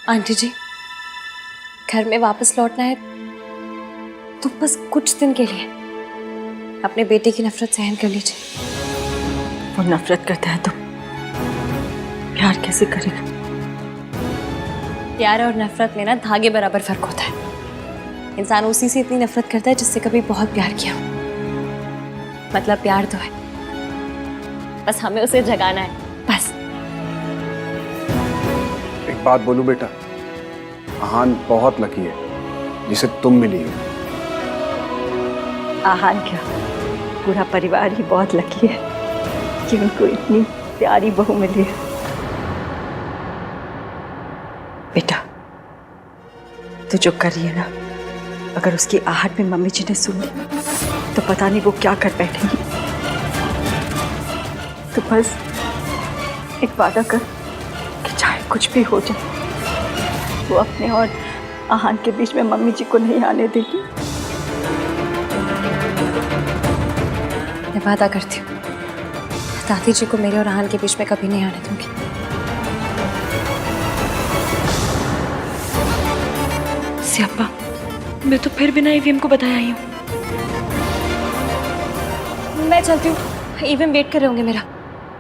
Aunty जी, घर में वापस लौटना है तो बस कुछ दिन के लिए अपने बेटे की नफरत सहन कर लीजिए। वो नफरत करता है तो प्यार कैसे करेगा? प्यार और नफरत में ना धागे बराबर फर्क होता है। इंसान उसी से इतनी नफरत करता है जिससे कभी बहुत प्यार किया हो। मतलब प्यार तो है, बस हमें उसे जगाना है, बस। एक बात बोलूं बेटा, आहान बहुत लकी है जिसे तुम मिली हो। आहान क्या, पूरा परिवार ही बहुत लकी है कि उनको इतनी प्यारी बहू मिली है। बेटा, तू जो कर रही है ना, अगर उसकी आहट में मम्मी जी ने सुन ली तो पता नहीं वो क्या कर बैठेंगी। तो बस एक वादा कर कि चाहे कुछ भी हो जाए, वो अपने और आहान के बीच में मम्मी जी को नहीं आने देगी। मैं वादा करती हूँ, दादी जी को मेरे और आहान के बीच में कभी नहीं आने दूंगी। स्यापा, मैं तो फिर बिना ईवीएम को बताया आई हूँ। मैं चलती हूँ, ईवीएम वेट कर रहे होंगे मेरा।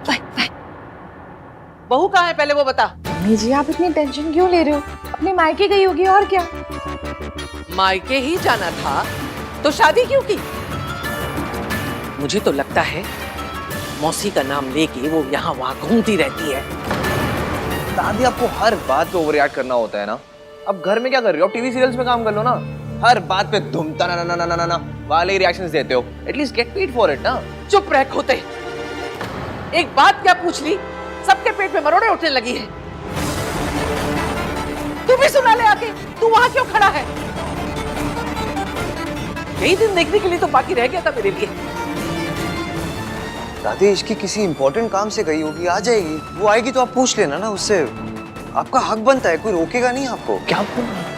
Bye bye. बहू कहाँ है पहले वो बता। मम्मी जी, आप इतनी टेंशन क्यों ले रहे हो? अपने मायके गई होगी और क्या। मायके ही जाना था तो शादी क्यों की? मुझे तो लगता है मौसी का नाम लेके वो यहाँ वहाँ घूमती रहती है। दादी, आपको हर बात पे ओवर रिएक्ट करना होता है ना। अब घर में क्या कर रही हो? टीवी सीरियल्स में काम कर लो ना। हर बात पे धूमता ना ना ना ना ना ना वाले रिएक्शंस देते हो। At least get paid for it ना। चुप रह खोते। एक बात क्या पूछ ली, सबके पेट में मरोड़े उठने लगी है। तू भी सुना ले आके, तू वहां क्यों खड़ा है? यही दिन देखने के लिए तो बाकी रह गया था मेरे लिए। दादी, इसकी किसी इंपॉर्टेंट काम से गई होगी, आ जाएगी। वो आएगी तो आप पूछ लेना ना उससे। आपका हक बनता है, कोई रोकेगा नहीं आपको। क्या बोल रहे हैं?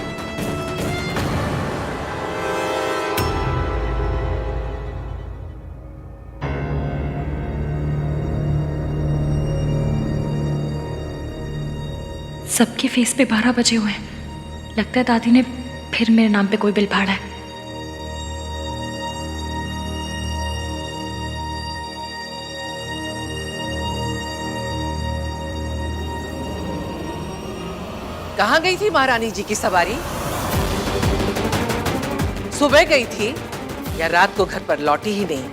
सबके फेस पे 12 बजे हुए हैं। लगता है दादी ने फिर मेरे नाम पे कोई बिल फाड़ा है। कहाँ गई थी महारानी जी की सवारी? सुबह गई थी या रात को घर पर लौटी ही नहीं?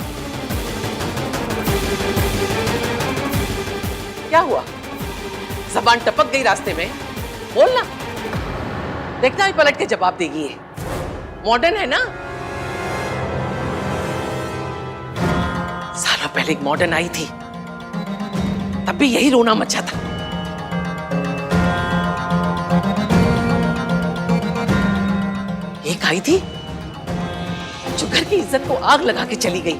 क्या हुआ? ज़बान टपक गई रास्ते में? बोलना, देखना ही पलट के जवाब देगी। ये मॉडर्न है ना। सालों पहले एक मॉडर्न आई थी, तब भी यही रोना मचा था। एक आई थी जो घर की इज्जत को आग लगा के चली गई,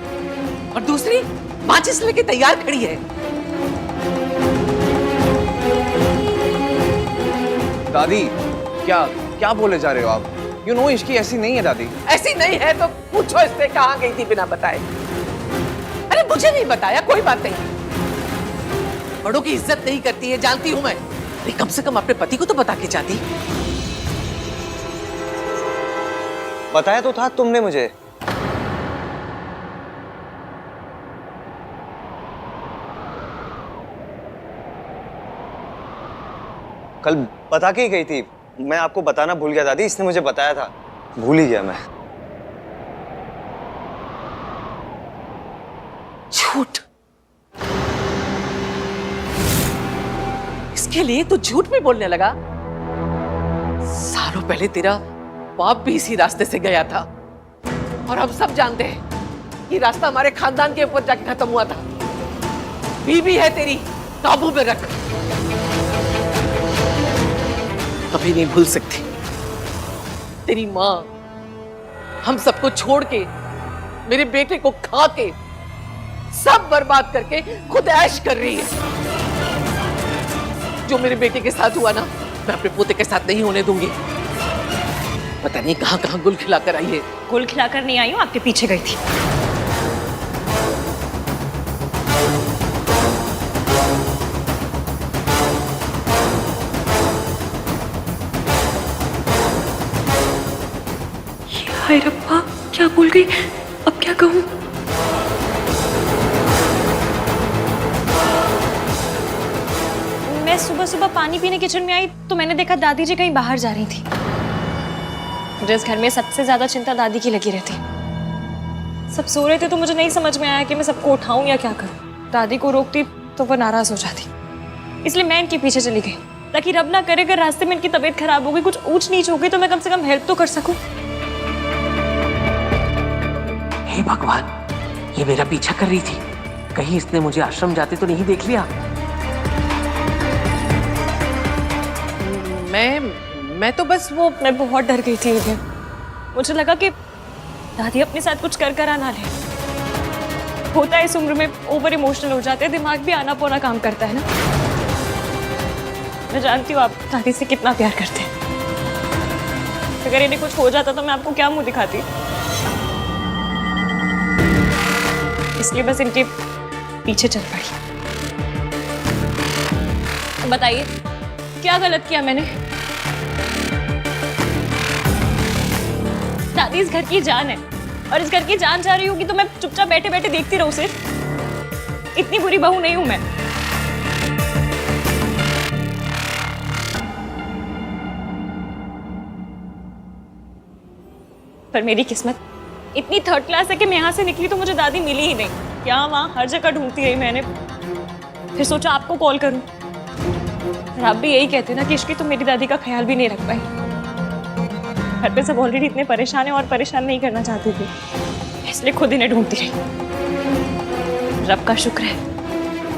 और दूसरी माचिस लेके तैयार खड़ी है। दादी, क्या क्या बोले जा रहे हो आप? यू नो इश्की ऐसी नहीं है दादी। ऐसी नहीं है तो पूछो इससे कहाँ गई थी बिना बताए। अरे मुझे नहीं बताया, कोई बात नहीं। बड़ों की इज्जत नहीं करती है, जानती हूं मैं। अरे कम से कम अपने पति को तो बता के जाती। बताया तो था तुमने मुझे। कल बता के ही गई थी। मैं आपको बताना भूल गया दादी, इसने मुझे बताया था, भूल ही गया मैं। झूठ, इसके लिए तो झूठ भी बोलने लगा। सालों पहले तेरा बाप भी इसी रास्ते से गया था, और हम सब जानते हैं कि रास्ता हमारे खानदान के ऊपर जाके खत्म हुआ था। बीवी है तेरी, काबू में रख। कभी नहीं भूल सकती तेरी माँ हम सबको छोड़ के, मेरे बेटे को खा के, सब बर्बाद करके खुद ऐश कर रही है। जो मेरे बेटे के साथ हुआ ना, मैं अपने पोते के साथ नहीं होने दूंगी। पता नहीं कहां कहां गुल खिलाकर आई है। गुल खिलाकर नहीं आई हूँ, आपके पीछे गई थी। हाय रब्बा, क्या बोल गई? अब क्या कहूँ? मैं सुबह सुबह पानी पीने किचन में आई तो मैंने देखा दादी जी कहीं बाहर जा रही थी। मुझे इस घर में सबसे ज्यादा चिंता दादी की लगी रहती। सब सो रहे थे तो मुझे नहीं समझ में आया कि मैं सबको उठाऊं या क्या करूं। दादी को रोकती तो वो नाराज हो जाती, इसलिए मैं इनके पीछे चली गई ताकि रब ना करे अगर रास्ते में इनकी तबीयत खराब हो गई, कुछ ऊंच नीच हो गई तो मैं कम से कम हेल्प तो कर सकूं। हे भगवान, ये मेरा पीछा कर रही थी, कहीं इसने मुझे आश्रम जाते तो नहीं देख लिया। मैं तो बस मैं बहुत डर गई थी उधर। मुझे लगा कि दादी अपने साथ कुछ कर कर आना ले। होता है इस उम्र में ओवर इमोशनल हो जाते हैं, दिमाग भी आना पौना काम करता है ना। मैं जानती हूँ आप दादी से कितना प्यार करते हैं। अगर इन्हें कुछ हो जाता तो मैं आपको क्या मुंह दिखाती। इसलिए बस इनके पीछे चल पड़ी। बताइए क्या गलत किया मैंने? दादी इस घर की जान है और इस घर की जान जा रही होगी तो मैं चुपचाप बैठे बैठे देखती रहूं सिर्फ? इतनी बुरी बहू नहीं हूं मैं। पर मेरी किस्मत इतनी थर्ड क्लास है कि मैं यहाँ से निकली तो मुझे दादी मिली ही नहीं। यहाँ वहाँ हर जगह ढूंढती रही मैंने, फिर सोचा आपको कॉल करूं। और आप भी यही कहते ना कि इश्की तो मेरी दादी का ख्याल भी नहीं रख पाई। घर पे सब ऑलरेडी इतने परेशान हैं और परेशान नहीं करना चाहती थी, इसलिए खुद इन्हें ढूंढती रही। रब का शुक्र है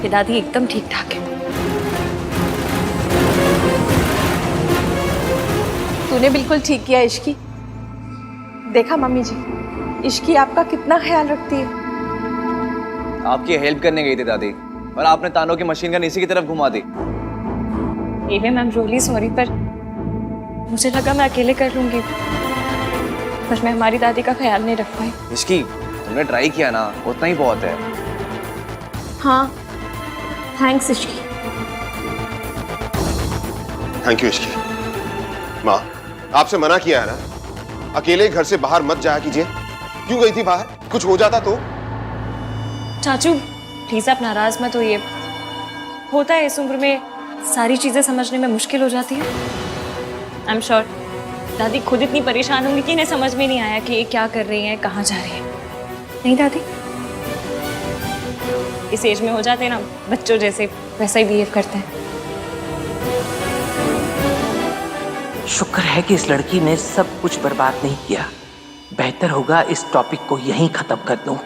कि दादी एकदम ठीक ठाक है। तूने बिल्कुल ठीक किया इश्की। देखा मम्मी जी, इश्की आपका कितना ख्याल रखती है। आपकी हेल्प करने गई थी दादी, और आपने तानों की मशीन गन इसी की तरफ घुमा दी। मैम रियली सॉरी, पर मुझे लगा मैं अकेले कर लूंगी, पर मैं हमारी दादी का ख्याल नहीं रख पाई। इसकी तुमने ट्राई किया ना, उतना ही बहुत है। हाँ, thanks Ishki. Thank you Ishki. माँ, आपसे मना किया है ना, अकेले घर से बाहर मत जाया कीजिए। क्यों गई थी बाहर? कुछ हो जाता तो? चाचू प्लीज आप नाराज मत होइए। होता है इस उम्र में सारी चीजें समझने में मुश्किल हो जाती है। आई एम श्योर दादी खुद इतनी परेशान होंगी कि इन्हें समझ में नहीं आया कि ये क्या कर रही हैं, कहाँ जा रही हैं। नहीं दादी, इस एज में हो जाते हैं ना बच्चों जैसे, वैसा ही बिहेव करते हैं। शुक्र है कि इस लड़की ने सब कुछ बर्बाद नहीं किया। बेहतर होगा इस टॉपिक को यहीं खत्म कर दूं।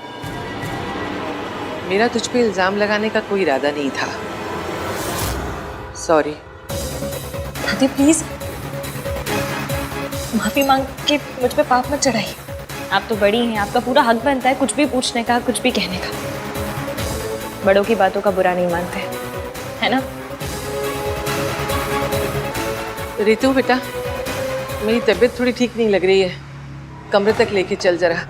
मेरा तुझ पे इल्जाम लगाने का कोई इरादा नहीं था। सॉरी। दादी प्लीज माफी मांग के मुझ पे पाप मत चढ़ाइए। आप तो बड़ी हैं, आपका पूरा हक बनता है कुछ भी पूछने का, कुछ भी कहने का। बड़ों की बातों का बुरा नहीं मानते, है ना? रितु बेटा, मेरी तबीयत थोड़ी ठीक नहीं लग रही है, कमरे तक लेके चल जरा।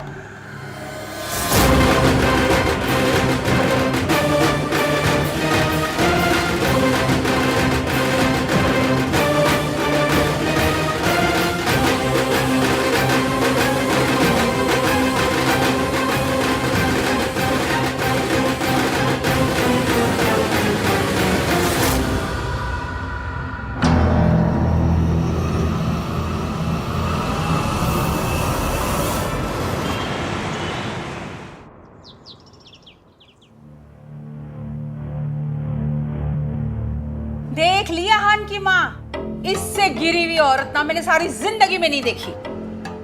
देख लिया हान की माँ, इससे गिरी हुई औरत ना मैंने सारी जिंदगी में नहीं देखी।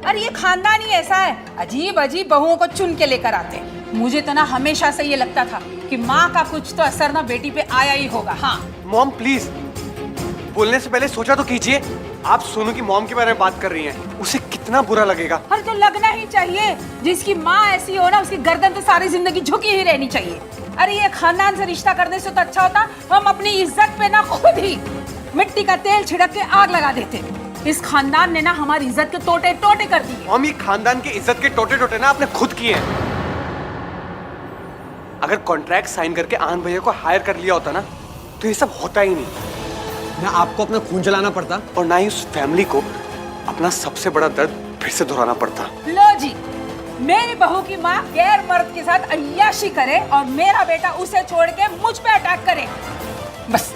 अरे ये खानदान ही ऐसा है, अजीब अजीब बहुओं को चुन के लेकर आते हैं। मुझे तो ना हमेशा से ये लगता था कि माँ का कुछ तो असर ना बेटी पे आया ही होगा। हाँ मॉम प्लीज, बोलने से पहले सोचा तो कीजिए। आप सोनू की मॉम के बारे में बात कर रही हैं, उसे कितना बुरा लगेगा। अरे तो लगना ही चाहिए, जिसकी माँ ऐसी हो ना उसकी गर्दन तो सारी जिंदगी झुकी ही रहनी चाहिए। अरे ये खानदान से रिश्ता करने से तो अच्छा होता हम अपनी इज्जत पे ना खुद ही मिट्टी का तेल छिड़क के आग लगा देते। इस खानदान ने ना हमारी इज्जत के टोटे टोटे कर दिए। मॉम, ये खानदान के इज्जत के टोटे टोटे ना आपने खुद किए हैं। अगर कॉन्ट्रैक्ट साइन करके आनंद भैया को हायर कर लिया होता ना तो ये सब होता ही नहीं। ना आपको अपना खून जलाना पड़ता और ना ही उस फैमिली को अपना सबसे बड़ा दर्द फिर से दोहराना पड़ता। लो जी, मेरी बहू की माँ गैर मर्द के साथ अय्याशी करे और मेरा बेटा उसे छोड़ के मुझ पे अटैक करे, बस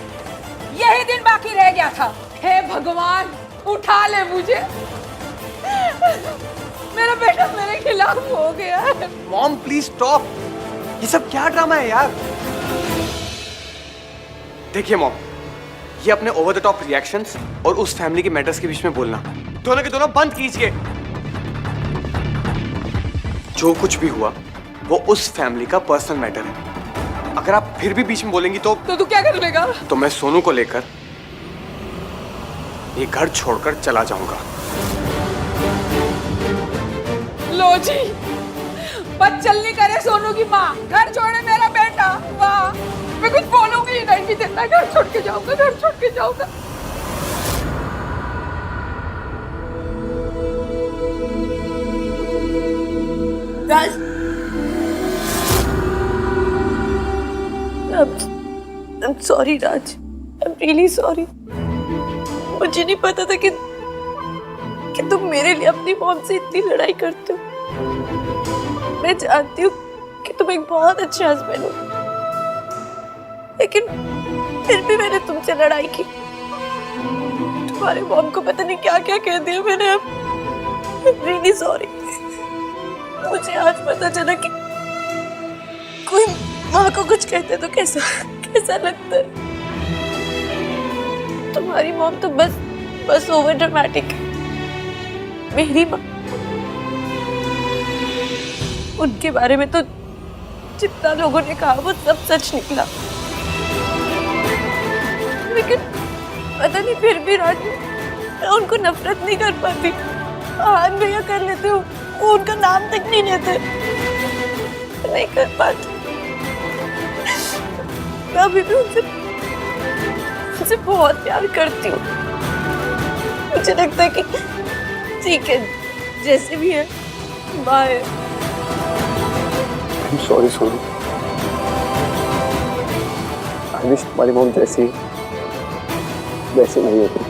यही दिन बाकी रह गया था। हे भगवान, उठा ले मुझे, मेरा बेटा मेरे खिलाफ हो गया है। मॉम प्लीज स्टॉप, ये सब क्या ड्रामा है यार। देखिए मॉम, ये अपने ओवर द टॉप रिएक्शंस और उस फैमिली के मैटर्स के बीच में बोलना दोनों के दोनों बंद कीजिए। जो कुछ भी हुआ वो उस फैमिली का पर्सनल मैटर है। अगर आप फिर भी बीच में बोलेंगी तो तू क्या कर लेगा? तो मैं सोनू को लेकर ये घर छोड़कर चला जाऊंगा। लो जी, बस चलनी करे सोनू की माँ, घर छोड़े मेरा बेटा। वाह, मैं कुछ बोलूंगी ही नहीं, देता घर छोड़ के जाऊंगा, घर छोड़ के जाऊंगा। राज, I'm sorry Raj, I'm really sorry। मुझे नहीं पता था कि तुम मेरे लिए अपनी मॉम से इतनी लड़ाई करते हो। मैं जानती हूँ कि तुम एक बहुत अच्छे हस्बैंड हो, लेकिन फिर भी मैंने तुमसे लड़ाई की। तुम्हारे मॉम को पता नहीं क्या क्या कह दिया मैंने। I'm really sorry। मुझे आज पता चला कि कोई माँ को कुछ कहते तो कैसा लगता है। तुम्हारी मॉम तो बस ओवर ड्रामेटिक है। मेरी माँ, उनके बारे में तो जितना लोगों ने कहा वो सब सच निकला, लेकिन पता नहीं फिर भी राज, मैं उनको नफरत नहीं कर पाती। हाँ भैया कर लेते हो, वो उनका नाम तक नहीं लेते, नहीं कर पाती। मैं अभी भी उनसे बहुत प्यार करती हूँ। मुझे लगता है कि ठीक है, जैसे भी है, बाय। I'm sorry सोनू, आई विश तुम्हारी मॉम जैसी वैसे नहीं होती।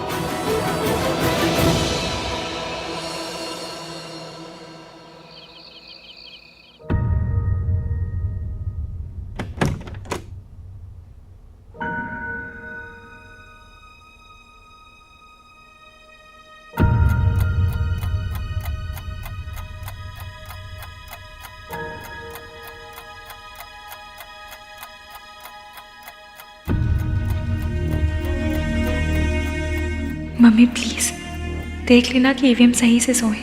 मम्मी प्लीज देख लेना कि ईवीएम सही से सोए।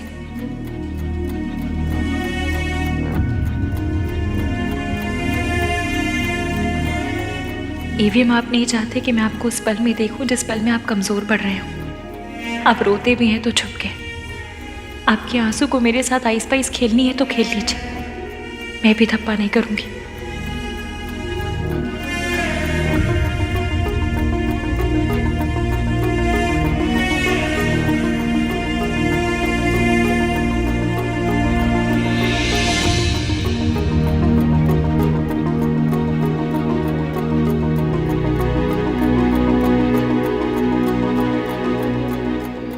ईवीएम आप नहीं चाहते कि मैं आपको उस पल में देखूं जिस पल में आप कमजोर पड़ रहे हो। आप रोते भी हैं तो छुप के। आपके आंसू को मेरे साथ आइस पाइस खेलनी है तो खेल लीजिए, मैं भी धप्पा नहीं करूंगी।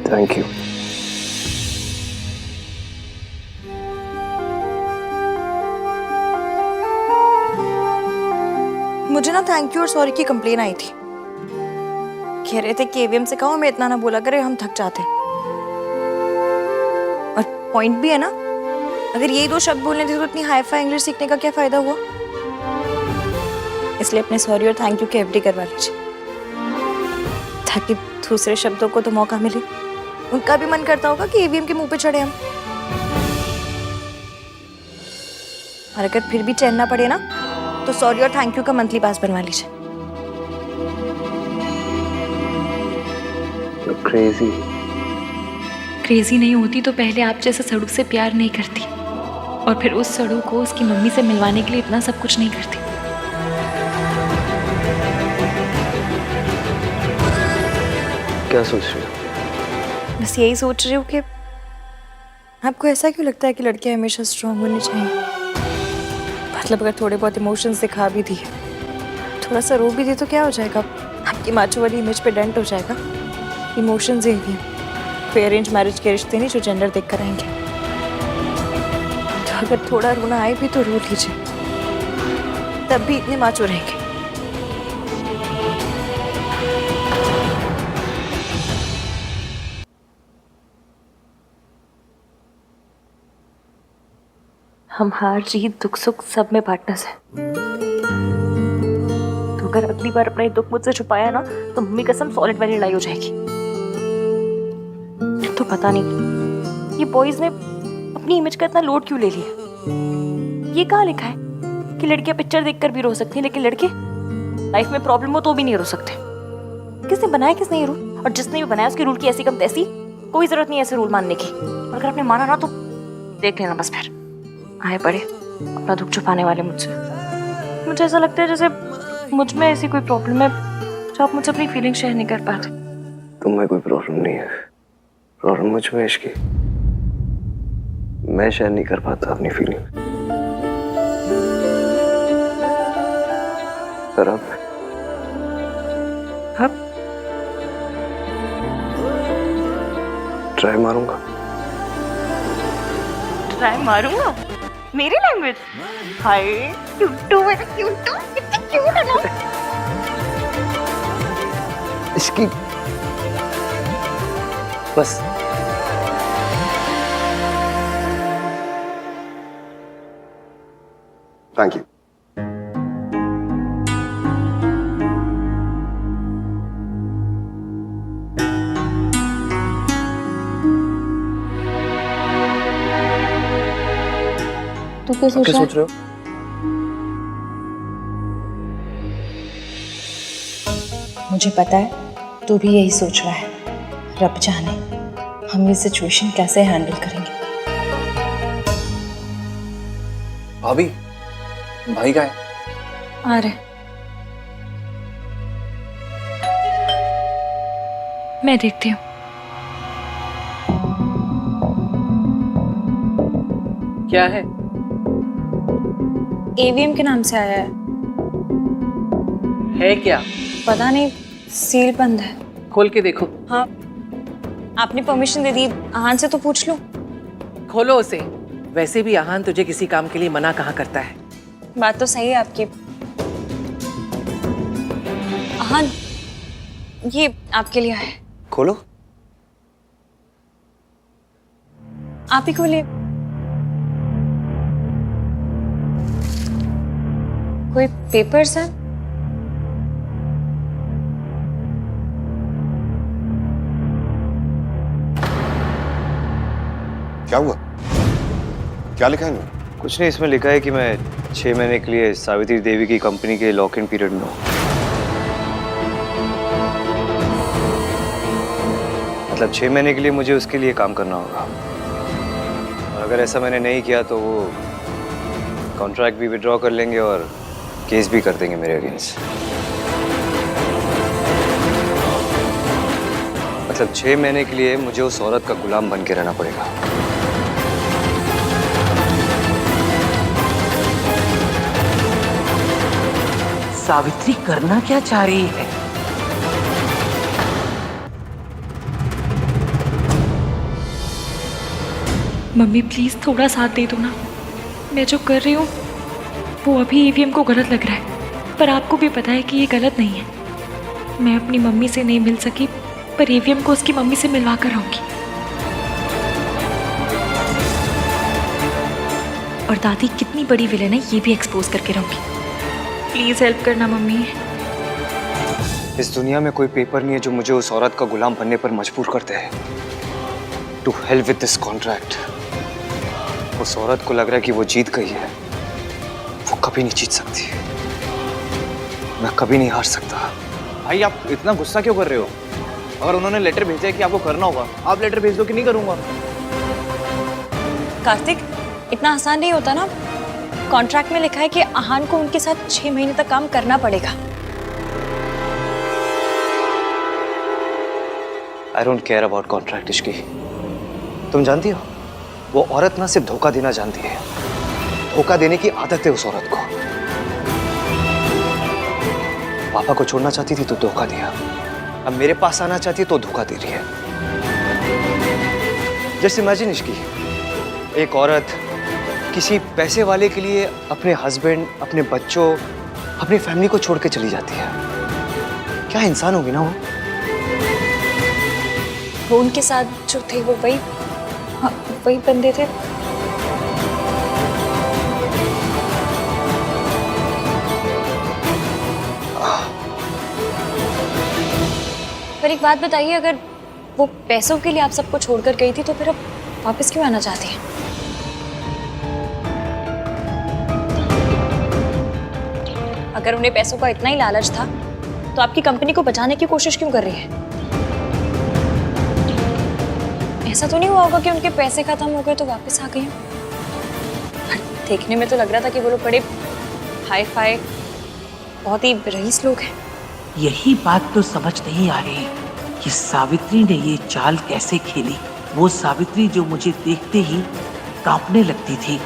Thank you. मुझे ना थैंक यू और सॉरी की कंप्लेन आई थी। कह रहे थे कि एवीएम से कहो मैं इतना ना बोला करे, हम थक जाते। और पॉइंट भी है ना, अगर यही दो शब्द बोलने थे तो इतनी हाई फाई इंग्लिश सीखने का क्या फायदा हुआ। इसलिए अपने सॉरी और थैंक यू के एफडी करवा लीजिए, ताकि दूसरे शब्दों को तो मौका मिले। उनका भी मन करता होगा कि ईवीएम के मुंह पे चढ़े हम। और अगर फिर भी चैन ना पड़े ना, तो सॉरी और थैंक यू का मंथली पास बनवा लीजिए। क्रेजी क्रेजी नहीं होती तो पहले आप जैसे सड़ू से प्यार नहीं करती, और फिर उस सड़ू को उसकी मम्मी से मिलवाने के लिए इतना सब कुछ नहीं करती। क्या सोच रही हो? बस यही सोच रही हूँ कि आपको ऐसा क्यों लगता है कि लड़कियां हमेशा स्ट्रांग होनी चाहिए। मतलब अगर थोड़े बहुत इमोशंस दिखा भी दिए, थोड़ा सा रो भी दिए तो क्या हो जाएगा, आपकी माचो वाली इमेज पे डेंट हो जाएगा। इमोशंस ही हैं, कोई अरेंज मैरिज के रिश्ते नहीं जो जेंडर देख कर आएंगे। तो अगर थोड़ा रोना आए भी तो रो लीजिए, तब भी इतने माचो रहेंगे। हम हार जीत दुख सुख सब में पार्टनर्स हैं। तो अगर अगली बार अपना ये दुख मुझसे छुपाया ना तो मम्मी कसम सॉलिड वाली लड़ाई हो जाएगी। तो पता नहीं ये बॉयज ने अपनी इमेज का इतना लोड क्यों ले लिया। ये कहाँ लिखा है कि लड़कियां पिक्चर देखकर भी रो सकती हैं, लेकिन लड़के लाइफ में प्रॉब्लम हो तो भी नहीं रो सकते। किसने बनाया किसने ये रूल, और जिसने भी बनाया उसके रूल की ऐसी कम तैसी कोई जरूरत नहीं ऐसे रूल मानने की। और अगर आपने माना ना तो देख लेना बस, फिर आए पड़े अपना दुख छुपाने वाले मुझसे। मुझे ऐसा लगता है जैसे मुझ में ऐसी कोई प्रॉब्लम है जो आप मुझसे अपनी फीलिंग शेयर नहीं कर पाते। तुम्हें कोई प्रॉब्लम नहीं है, प्रॉब्लम मुझ में इश्की। मैं शेयर नहीं कर पाता अपनी फीलिंग। पर अब ट्राई मारूंगा। ट्राई मारूंगा? मेरी लैंग्वेज? हाय क्यूटू, मेरा क्यूटू, कितना क्यूट है ना। इसकी बस थैंक यू। तू क्या सोच रहे हो? मुझे पता है तू भी यही सोच रहा है। रब जाने हम ये सिचुएशन कैसे हैंडल करेंगे। भाभी, भाई का है? आ रहे। मैं देखती हूँ। क्या है? एवीएम के नाम से आया है क्या? पता नहीं, सील बंद है। खोल के देखो। हाँ, आपने परमिशन दे दी, आहान से तो पूछ लो। खोलो उसे। वैसे भी आहान तुझे किसी काम के लिए मना कहाँ करता है। बात तो सही है आपकी। आहान, ये आपके लिए है। खोलो। आप ही खोलिए। कोई पेपर्स है? क्या हुआ? क्या लिखा है इनमें? कुछ नहीं, इसमें लिखा है कि मैं 6 महीने के लिए सावित्री देवी की कंपनी के लॉक इन पीरियड में हूँ। मतलब 6 महीने के लिए मुझे उसके लिए काम करना होगा, और अगर ऐसा मैंने नहीं किया तो वो कॉन्ट्रैक्ट भी विड्रॉ कर लेंगे और केस भी कर देंगे मेरे अगेंस्ट। मतलब 6 महीने के लिए मुझे उस औरत का गुलाम बन के रहना पड़ेगा। सावित्री करना क्या चाह रही है? मम्मी प्लीज थोड़ा साथ दे दो ना। मैं जो कर रही हूँ वो अभी ईवीएम को गलत लग रहा है, पर आपको भी पता है कि ये गलत नहीं है। मैं अपनी मम्मी से नहीं मिल सकी, पर ईवीएम को उसकी मम्मी से मिलवा कर आऊंगी। और दादी कितनी बड़ी विलेन है ये भी एक्सपोज करके रहूंगी। प्लीज हेल्प करना मम्मी। इस दुनिया में कोई पेपर नहीं है जो मुझे उस औरत का गुलाम बनने पर मजबूर करते हैं। To hell with this contract. उस औरत को लग रहा है कि वो जीत गई है, वो कभी नहीं जीत सकती। मैं कभी नहीं हार सकता। भाई आप इतना गुस्सा क्यों कर रहे हो? अगर उन्होंने लेटर भेजा है कि आपको करना होगा, आप लेटर भेज दो कि नहीं करूंगा। कार्तिक, इतना आसान नहीं होता ना। कॉन्ट्रैक्ट में लिखा है कि आहान को उनके साथ 6 महीने तक काम करना पड़ेगा। I don't care about contract Ishki. तुम जानती हो वो औरत ना सिर्फ धोखा देना जानती है, धोखा देने की आदत है उस औरत को। पापा को छोड़ना चाहती थी तो धोखा दिया, अब मेरे पास आना चाहती है तो धोखा दे रही है। जस्ट इमेजिन इसकी, एक औरत किसी पैसे वाले के लिए अपने हस्बैंड, अपने बच्चों, अपनी फैमिली को छोड़ के चली जाती है। क्या इंसान होगी ना वो उनके साथ जो थे वो वही, हाँ, वही बंदे थे। पर एक बात बताइए, अगर वो पैसों के लिए आप सबको छोड़कर गई थी तो फिर अब वापस क्यों आना चाहती हैं? अगर उन्हें पैसों का इतना ही लालच था तो आपकी कंपनी को बचाने की कोशिश क्यों कर रही है? ऐसा तो नहीं हुआ होगा कि उनके पैसे खत्म हो गए तो वापस आ गई हो? देखने में तो लग रहा था कि वो लोग बड़े हाई फाई, बहुत ही रईस लोग हैं। यही बात तो समझ नहीं आ रही कि सावित्री ने ये चाल कैसे खेली। वो सावित्री जो मुझे देखते ही कांपने लगती थी,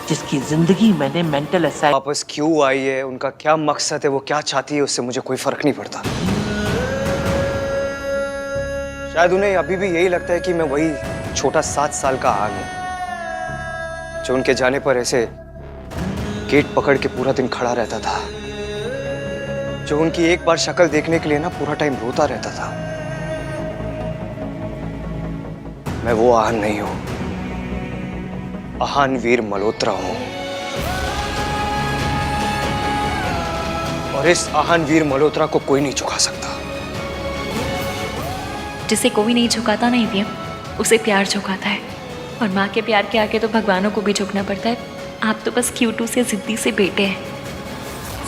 जिसकी जिंदगी मैंने मेंटल असाइल। वापस क्यों आई है, उनका क्या मकसद है, वो क्या चाहती है, उससे मुझे कोई फर्क नहीं पड़ता। शायद उन्हें अभी भी यही लगता है कि मैं वही छोटा 7 साल का आग हूं जो उनके जाने पर ऐसे गेट पकड़ के पूरा दिन खड़ा रहता था, जो उनकी एक बार शक्ल देखने के लिए ना पूरा टाइम रोता रहता था। मैं वो आहान नहीं हूं, आहान वीर मल्होत्रा हूं। और इस आहान वीर मल्होत्रा को कोई नहीं झुका सकता। जिसे कोई नहीं झुकाता ना ईवीएम, उसे प्यार झुकाता है। और माँ के प्यार के आगे तो भगवानों को भी झुकना पड़ता है। आप तो बस क्यूटू से जिद्दी से बेटे हैं।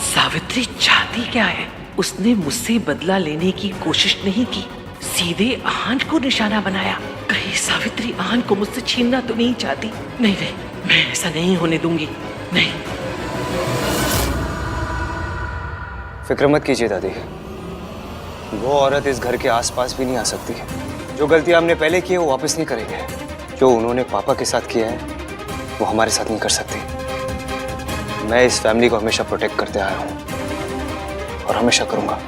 सावित्री चाहती क्या है? उसने मुझसे बदला लेने की कोशिश नहीं की, सीधे आहान को निशाना बनाया। कहीं सावित्री आहान को मुझसे छीनना तो नहीं चाहती? नहीं नहीं, मैं ऐसा नहीं होने दूंगी, नहीं। फिक्र मत कीजिए दादी, वो औरत इस घर के आसपास भी नहीं आ सकती। जो गलती हमने पहले की है वो वापस नहीं करेंगे। जो उन्होंने पापा के साथ किया है वो हमारे साथ नहीं कर सकती। मैं इस फैमिली को हमेशा प्रोटेक्ट करते आया हूं और हमेशा करूंगा।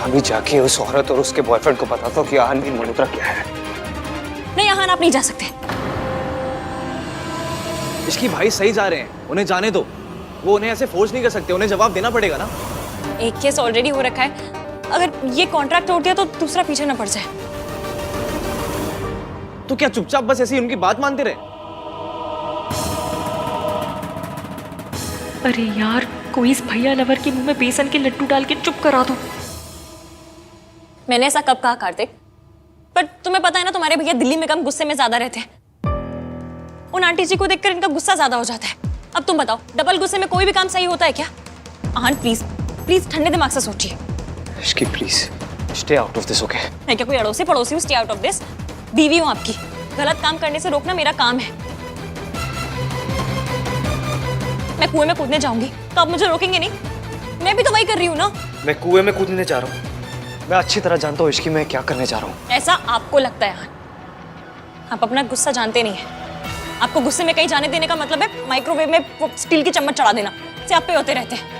अभी जाके उस औरत और उसके बॉयफ्रेंड को बताता हूं कि आहान वीर मल्होत्रा क्या है। नहीं आहान, आप नहीं जा सकते। इसकी भाई सही जा रहे हैं, उन्हें जाने दो। वो उन्हें ऐसे फोर्स नहीं कर सकते, उन्हें जवाब देना पड़ेगा ना। एक केस ऑलरेडी हो रखा है, अगर ये कॉन्ट्रैक्ट तोड़ दिया तो दूसरा पीछे ना पड़ जाए। तो क्या चुपचाप बस ऐसे ही उनकी बात मानते रहे? अरे यार, कोई इस भैया लवर के मुंह में बेसन के लड्डू डाल के चुप करा दो। मैंने ऐसा कब कहा कार्तिक? पर तुम्हें पता है ना, तुम्हारे भैया दिल्ली में कम गुस्से में ज्यादा रहते हैं। उन आंटी जी को देखकर इनका गुस्सा ज्यादा हो जाता है। अब तुम बताओ, डबल गुस्से में कोई भी काम सही होता है क्या? आहान प्लीज प्लीज ठंडे दिमाग से सोचिए। Ishki please stay out of this, okay? मैं क्या कोई अड़ोसी पड़ोसी हूँ? Stay out of this. बीवी हूँ आपकी, गलत काम करने से रोकना मेरा काम है। मैं कुएं में कूदने जाऊंगी तो आप मुझे रोकेंगे नहीं? मैं भी तो वही कर रही हूँ ना। मैं कुएं में कूदने जा रहा हूँ? मैं अच्छी तरह जानता हूँ इश्की मैं क्या करने जा रहा हूँ। ऐसा आपको लगता है आहान, आप अपना गुस्सा जानते नहीं है। आपको गुस्से में कहीं जाने देने का मतलब है माइक्रोवेव में वो स्टील की चम्मच चढ़ा देना, से आप पे होते रहते हैं।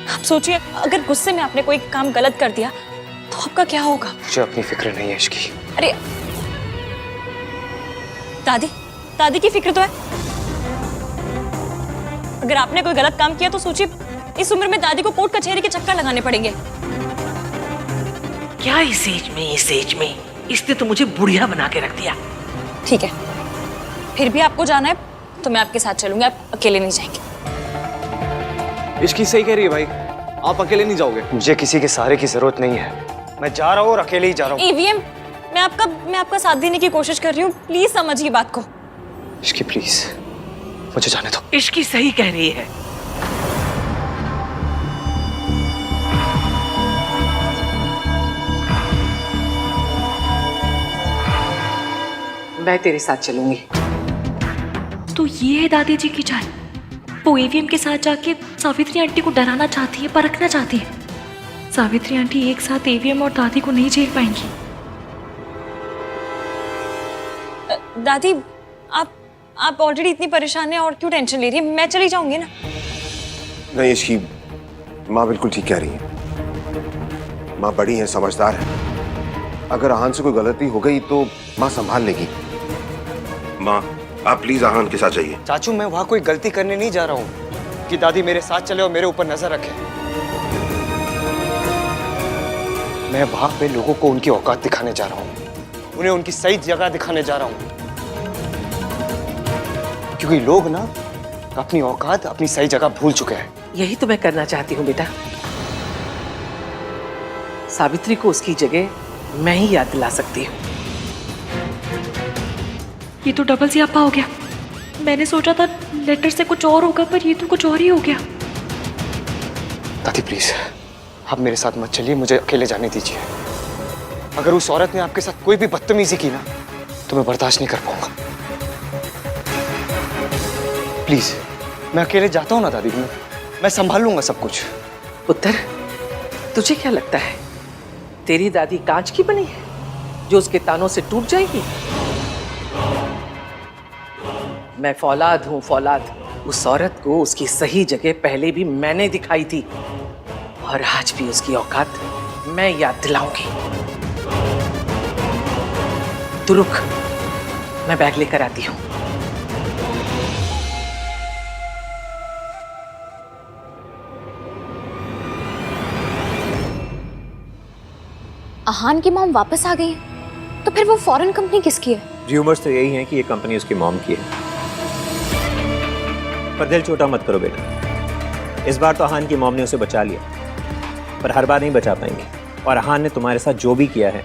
आप सोचिए, अगर गुस्से में आपने कोई काम गलत कर दिया तो आपका क्या होगा? मुझे अपनी फिक्र नहीं है इश्की। अरे दादी, दादी की फिक्र तो है। अगर आपने कोई गलत काम किया तो सोचिए, इस उम्र में दादी को कोर्ट कचहरी के चक्कर लगाने पड़ेंगे। क्या इस एज में इसने तो मुझे बुढ़िया बना के रख दिया। ठीक है, फिर भी आपको जाना है तो मैं आपके साथ चलूंगी, आप अकेले नहीं जाएंगे। इश्की सही कह रही है भाई, आप अकेले नहीं जाओगे। मुझे किसी के सहारे की जरूरत नहीं है, मैं जा रहा हूँ और अकेले ही जा रहा हूँ। ईवीएम, मैं आपका साथ देने की कोशिश कर रही हूँ, प्लीज समझिए बात को। इश्की प्लीज मुझे जाने दो। इश्की सही कह रही है। मैं तेरे साथ चलूंगी। तो ये है दादी जी की चाल। वो ईवीएम के साथ जाके सावित्री आंटी को डराना चाहती है, परखना चाहती है। सावित्री आंटी एक साथ ईवीएम और दादी को नहीं झेल पाएंगी। दादी, आप ऑलरेडी इतनी परेशान हैं और क्यों टेंशन ले रही है? मैं चली जाऊंगी ना। नहीं, इसकी माँ बिल्कुल ठीक कह रही है। माँ बड़ी है, समझदार है, अगर आहान से कोई गलती हो गई तो माँ संभाल लेगी। माँ आप प्लीज आहान के साथ जाइए। चाचू मैं वहां कोई गलती करने नहीं जा रहा हूँ कि दादी मेरे साथ चले और मेरे ऊपर नजर रखे। मैं वहां पे लोगों को उनकी औकात दिखाने जा रहा हूँ, उन्हें उनकी सही जगह दिखाने जा रहा हूँ, क्योंकि लोग ना अपनी औकात अपनी सही जगह भूल चुके हैं। यही तो मैं करना चाहती हूँ बेटा। सावित्री को उसकी जगह मैं ही याद दिला सकती हूँ। ये तो डबल सियापा हो गया। मैंने सोचा था लेटर से कुछ और होगा, पर ये तो कुछ और ही हो गया। दादी प्लीज आप मेरे साथ मत चलिए, मुझे अकेले जाने दीजिए। अगर उस औरत ने आपके साथ कोई भी बदतमीजी की ना तो मैं बर्दाश्त नहीं कर पाऊंगा। प्लीज मैं अकेले जाता हूँ ना दादी, मैं संभाल लूंगा सब कुछ। पुत्र तुझे क्या लगता है तेरी दादी कांच की बनी है जो उसके तानों से टूट जाएगी? मैं फौलाद हूं, फौलाद। उस औरत को उसकी सही जगह पहले भी मैंने दिखाई थी और आज भी उसकी औकात मैं याद दिलाऊंगी। तू रुक, मैं बैग लेकर आती हूं। आहान की मॉम वापस आ गई है, तो फिर वो फॉरेन कंपनी किसकी है? र्यूमर्स तो यही हैं कि ये कंपनी उसकी मॉम की है। पर दिल छोटा मत करो बेटा, इस बार तो आहान की मॉम ने उसे बचा लिया, पर हर बार नहीं बचा पाएंगे। और आहान ने तुम्हारे साथ जो भी किया है,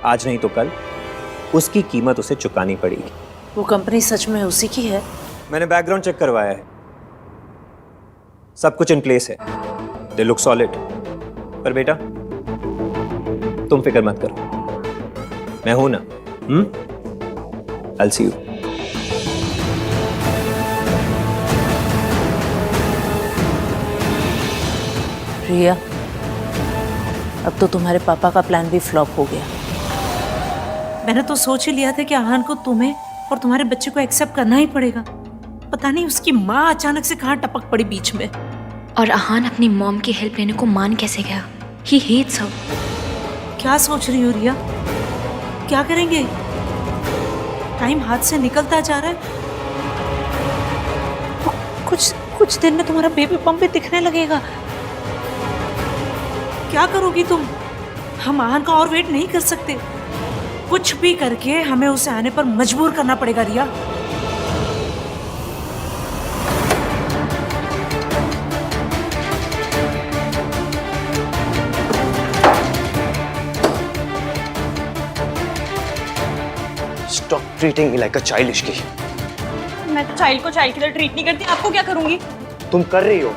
आज नहीं तो कल उसकी कीमत उसे चुकानी पड़ेगी। वो कंपनी सच में उसी की है? मैंने बैकग्राउंड चेक करवाया है, सब कुछ इन प्लेस है, दे लुक सॉलिड। पर बेटा तुम फिक्र मत करो, मैं हूं ना। I'll see you. रिया, अब तो तुम्हारे पापा का प्लान भी फ्लॉप हो गया। मैंने तो सोच ही लिया था कि आहान को तुम्हें और तुम्हारे बच्चे को एक्सेप्ट करना ही पड़ेगा। पता नहीं उसकी माँ अचानक से कहाँ टपक पड़ी बीच में। और आहान अपनी मॉम की हेल्प लेने को मान कैसे गया? He hates her. क्या सोच रही हो रिया? क्या करेंगे? टाइम हाथ से निकलता जा रहा है। कुछ दिन में तुम्हारा बेबी बम भी दिखने लगेगा। क्या करोगी तुम? हम आहान का और वेट नहीं कर सकते। कुछ भी करके हमें उसे आने पर मजबूर करना पड़ेगा रिया। Stop treating me like a child, Ishki. मैं तो चाइल्ड को चाइल्ड की तरह ट्रीट नहीं करती, आपको क्या करूंगी? तुम कर रही हो।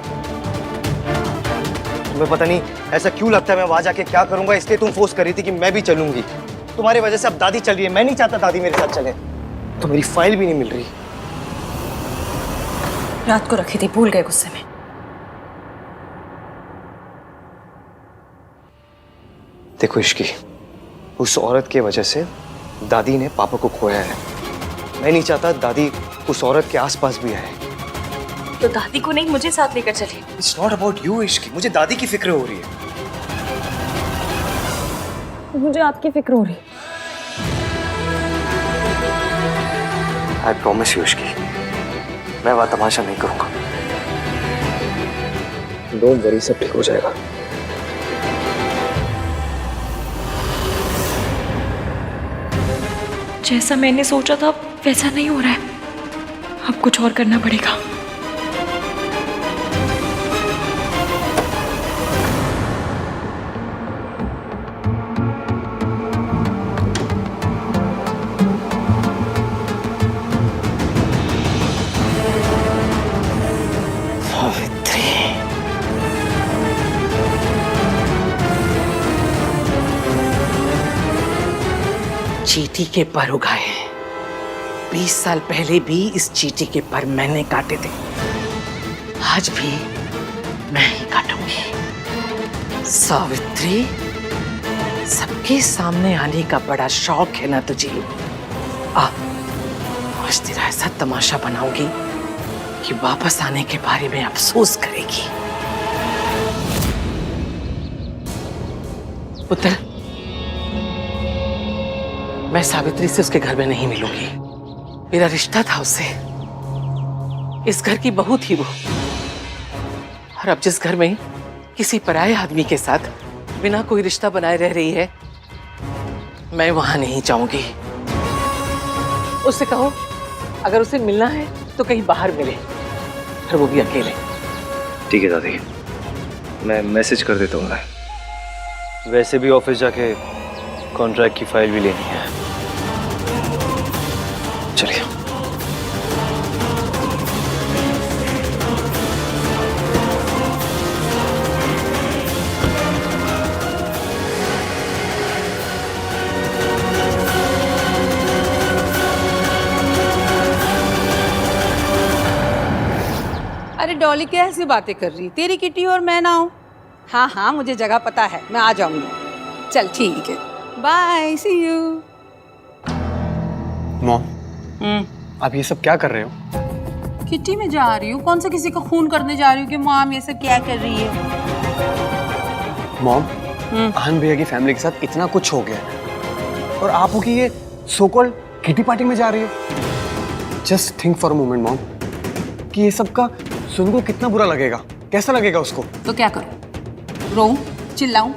तुम्हें पता नहीं ऐसा क्यों लगता है मैं वहां जाके क्या करूंगा, इसलिए तुम फोर्स कर रही थी कि मैं भी चलूंगी। तुम्हारी वजह से अब दादी चल रही है, मैं नहीं चाहता दादी मेरे साथ चले। तो मेरी फाइल भी नहीं मिल रही। रात को रखी थी, भूल गए गुस्से में। देखो इश्की, उस औरत की वजह से दादी ने पापा को खोया है। मैं नहीं चाहता दादी उस औरत के आसपास भी आए। तो दादी को नहीं, मुझे साथ लेकर चलिए। It's not about you Ishki, मुझे दादी की फिक्र हो रही है। मुझे आपकी फिक्र हो रही। I promise you इश्की, मैं वहां तमाशा नहीं करूंगा। Don't worry, सब ठीक हो जाएगा। जैसा मैंने सोचा था वैसा नहीं हो रहा है, अब कुछ और करना पड़ेगा। चींटी के पर उगाए हैं। 20 साल पहले भी इस चींटी के पर मैंने काटे थे, आज भी मैं ही काटूंगी। सावित्री, सबके सामने आने का बड़ा शौक है ना तुझे? आज तेरा ऐसा तमाशा बनाऊंगी कि वापस आने के बारे में अफसोस करेगी। पुत्र, मैं सावित्री से उसके घर में नहीं मिलूंगी। मेरा रिश्ता था उससे, इस घर की बहू थी वो। और अब जिस घर में किसी पराये आदमी के साथ बिना कोई रिश्ता बनाए रह रही है, मैं वहां नहीं जाऊंगी। उससे कहो अगर उसे मिलना है तो कहीं बाहर मिले, और वो भी अकेले। ठीक है दादी, मैं मैसेज कर देता हूँ। मैं वैसे भी ऑफिस जाके कॉन्ट्रैक्ट की फाइल भी लेनी है। चलिए। अरे डॉली क्या ऐसी बातें कर रही, तेरी किटी और मैं ना हूँ? हाँ हाँ मुझे जगह पता है, मैं आ जाऊंगी। चल ठीक है, बाय, सी यू। मॉम, आप ये सब क्या कर रहे हो? किटी में जा रही हूँ। कौन सा किसी का खून करने जा रही हूँ कि मॉम ये सब क्या कर रही है? मॉम, आहान भैया की फैमिली के साथ इतना कुछ हो गया है और आप हो कि ये सो कॉल्ड किटी पार्टी में जा रही हो। Just think for a moment mom, कि ये सब का सुन को कितना बुरा लगेगा, कैसा लगेगा उसको। तो क्या करूं? रोऊं, चिल्लाऊं?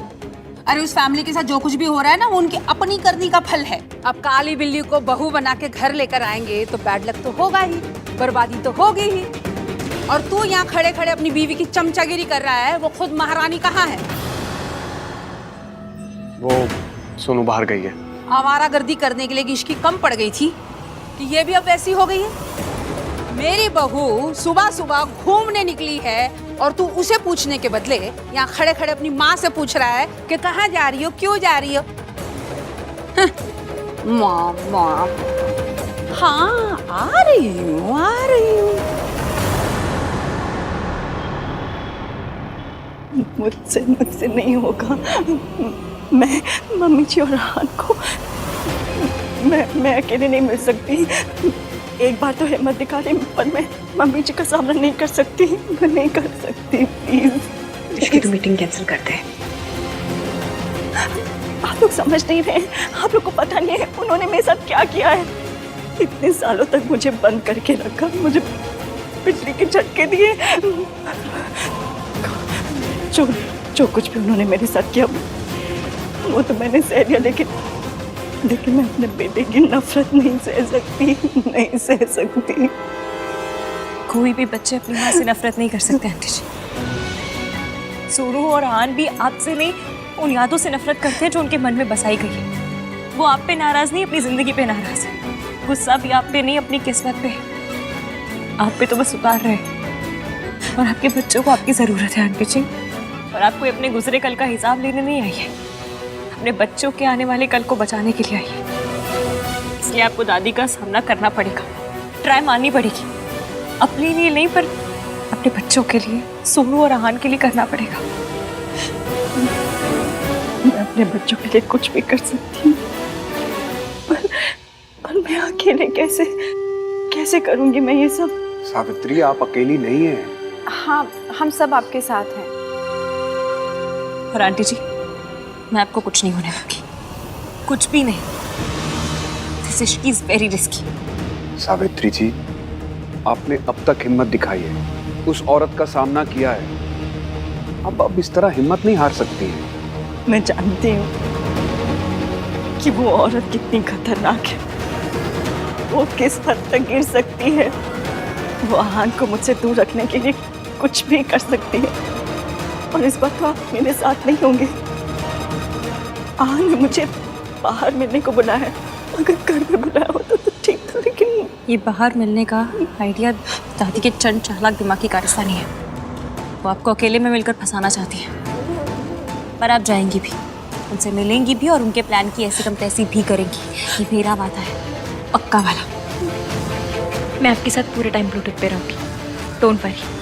अरे उस फैमिली के साथ जो कुछ भी हो रहा है ना, वो उनकी अपनी करनी का फल है। अब काली बिल्ली को बहू बना के घर लेकर आएंगे तो बैड लक तो होगा ही, बर्बादी तो होगी ही। और तू यहाँ खड़े खड़े अपनी बीवी की चमचागिरी कर रहा है, वो खुद महारानी कहाँ है? वो सोनू बाहर गई है। आवारागर्दी करने के लिए इश्की कम पड़ गई थी कि ये भी अब वैसी हो गई है? मेरी बहू सुबह सुबह घूमने निकली है और तू उसे पूछने के बदले यहाँ खड़े खड़े अपनी माँ से पूछ रहा है कि कहाँ जा रही हो, क्यों जा रही हो? माँ माँ, हाँ आ रही हूँ, आ रही हूँ। मुझसे मुझसे नहीं होगा। मैं मम्मी जी और आहान को मैं अकेले नहीं मिल सकती। एक बार तो हिम्मत दिखा रही, पर मैं मम्मी जी का सामना नहीं कर सकती। मैं नहीं कर सकती, प्लीज। इसकी तो मीटिंग कैंसिल करते हैं। आप लोग समझ नहीं रहे, आप लोग को पता नहीं है उन्होंने मेरे साथ क्या किया है। इतने सालों तक मुझे बंद करके रखा, मुझे बिजली के झटके दिए। जो कुछ भी उन्होंने मेरे साथ किया वो तो मैंने सह लिया, लेकिन मैं अपने बेटे की नफरत नहीं सह सकती, नहीं सह सकती। कोई भी बच्चे अपनी माँ से नफरत नहीं कर सकते आंटी जी। सोनू और आहान भी आपसे नहीं, उन यादों से नफरत करते हैं जो उनके मन में बसाई गई है। वो आप पे नाराज नहीं, अपनी जिंदगी पे नाराज है। गुस्सा भी आप पे नहीं, अपनी किस्मत पे। आप पे तो बस उतार रहे हैं। और आपके बच्चों को आपकी जरूरत है आंटी जी। और आपको अपने गुजरे कल का हिसाब लेने नहीं आई है, अपने बच्चों के आने वाले कल को बचाने के लिए आई है। इसलिए आपको दादी का सामना करना पड़ेगा, ट्राई मारनी पड़ेगी। अपने लिए नहीं, पर अपने बच्चों के लिए, सोनू और आहान के लिए करना पड़ेगा। मैं अपने बच्चों के लिए कुछ भी कर सकती हूँ, पर मैं अकेले कैसे करूँगी मैं ये सब? सावित्री, आप अकेली नहीं हैं। हाँ, हम सब आपके साथ हैं। और आंटी जी, मैं आपको कुछ नहीं होने दूंगी, कुछ भी नहीं। दिस इश्क इज वेरी रिस्की। सावित्री जी, आपने अब तक हिम्मत दिखाई है, उस औरत का सामना किया है। अब इस तरह हिम्मत नहीं हार सकती है। मैं जानती हूँ कि वो औरत कितनी खतरनाक है, वो किस हद तक गिर सकती है। वो आहान को मुझसे दूर रखने के लिए कुछ भी कर सकती है, और इस बार तो आप मेरे साथ नहीं होंगे। आहान ने मुझे बाहर मिलने को बुलाया है, अगर घर में बुलाया होता तो ठीक था, लेकिन ये बाहर मिलने का आइडिया दादी के चंड चालाक दिमाग की कारस्तानी है। वो आपको अकेले में मिलकर फंसाना चाहती है, पर आप जाएंगी भी, उनसे मिलेंगी भी, और उनके प्लान की ऐसी कम तैसी भी करेंगी। ये मेरा वादा है, पक्का वाला। मैं आपके साथ पूरे टाइम ब्लूटूथ पे रहूंगी, डोंट वरी।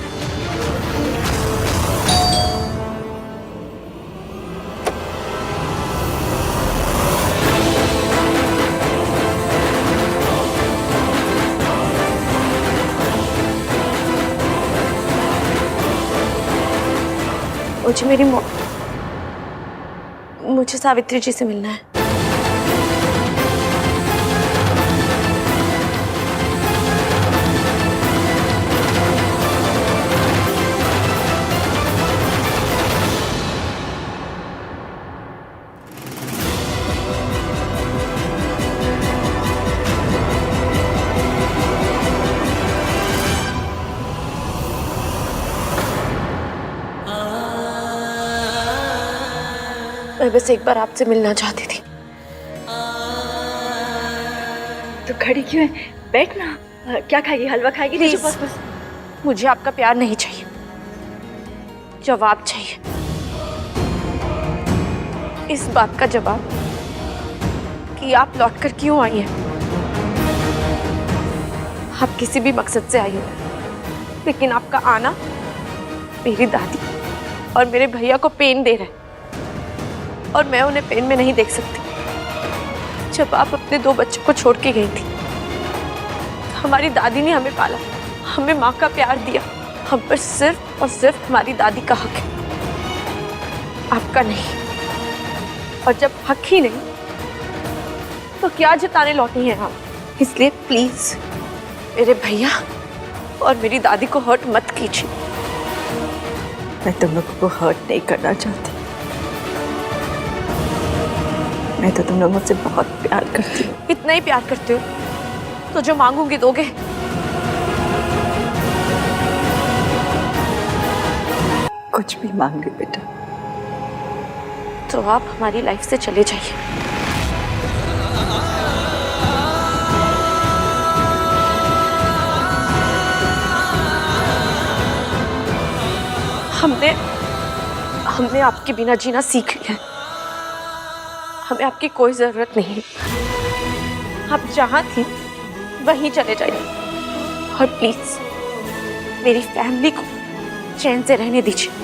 मुझे मुझे सावित्री जी से मिलना है। मैं बस एक बार आपसे मिलना चाहती थी। तो खड़ी क्यों है? बैठ ना। क्या खाएगी? हलवा खाएगी? प्लीज, मुझे आपका प्यार नहीं चाहिए, जवाब चाहिए। इस बात का जवाब कि आप लौटकर क्यों आई हैं। आप किसी भी मकसद से आई हो, लेकिन आपका आना मेरी दादी और मेरे भैया को पेन दे रहा है, और मैं उन्हें पेन में नहीं देख सकती। जब आप अपने 2 बच्चों को छोड़ के गई थी, हमारी दादी ने हमें पाला, हमें माँ का प्यार दिया। हम पर सिर्फ और सिर्फ हमारी दादी का हक है, आपका नहीं। और जब हक ही नहीं तो क्या जताने लौटी हैं आप? इसलिए प्लीज मेरे भैया और मेरी दादी को हर्ट मत कीजिए। मैं तुम लोगों को हर्ट नहीं करना चाहती। मैं तो तुम लोग मुझसे बहुत प्यार करती हूँ। इतना ही प्यार करते हो तो जो मांगूंगी दोगे? कुछ भी मांग ली बेटा। तो आप हमारी लाइफ से चले जाइए। हमने आपके बिना जीना सीख लिया है। हमें आपकी कोई जरूरत नहीं है। आप जहां थी वहीं चले जाइए, और प्लीज मेरी फैमिली को चैन से रहने दीजिए।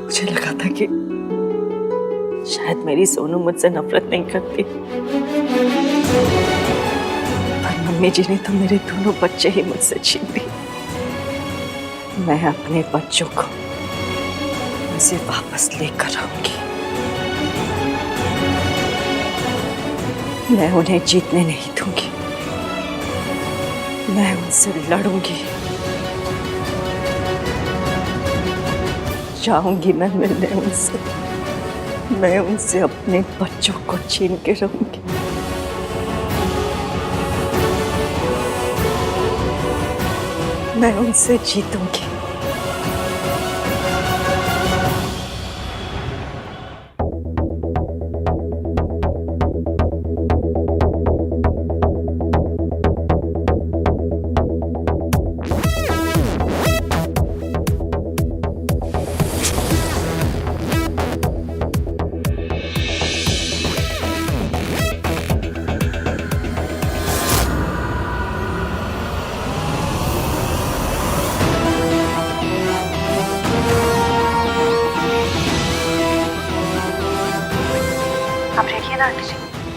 मुझे लगा था कि शायद मेरी सोनू मुझसे नफरत नहीं करती, पर मम्मी जी ने तो मेरे दोनों बच्चे ही मुझसे छीन लिए। मैं अपने बच्चों को मुझसे वापस लेकर आऊंगी। मैं उन्हें जीतने नहीं दूंगी। मैं उनसे लड़ूंगी। जाऊंगी मैं मिलने उनसे। मैं उनसे अपने बच्चों को छीन के रहूंगी। मैं उनसे जीतूंगी।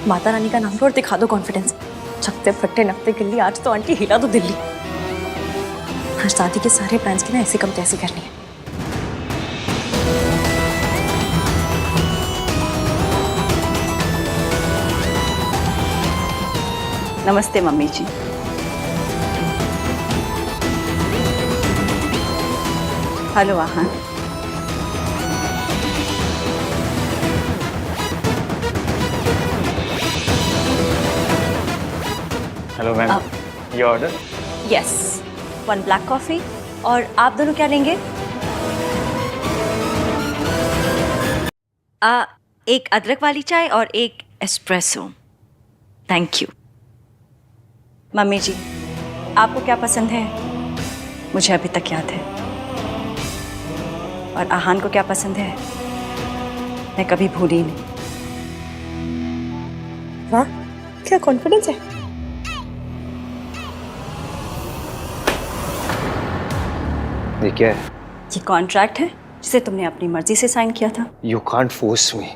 माता रानी का नाम लो और दिखा दो कॉन्फिडेंस। छकते फट्टे नकते गिल्ली, आज तो आंटी हिला दो दिल्ली। हर शादी के सारे प्लान्स की ना ऐसे कम तैसे करनी है। नमस्ते मम्मी जी। हेलो आहान। हेलो मैम, ये ऑर्डर? Yes, 1 black coffee. और आप दोनों क्या लेंगे? एक अदरक वाली चाय और एक एस्प्रेसो। Thank you. मम्मी जी, आपको क्या पसंद है? मुझे अभी तक याद है। और आहान को क्या पसंद है? मैं कभी भूली नहीं। वाह, क्या कॉन्फिडेंस है। ये क्या है? ये कॉन्ट्रैक्ट है जिसे तुमने अपनी मर्जी से साइन किया था। You can't force me.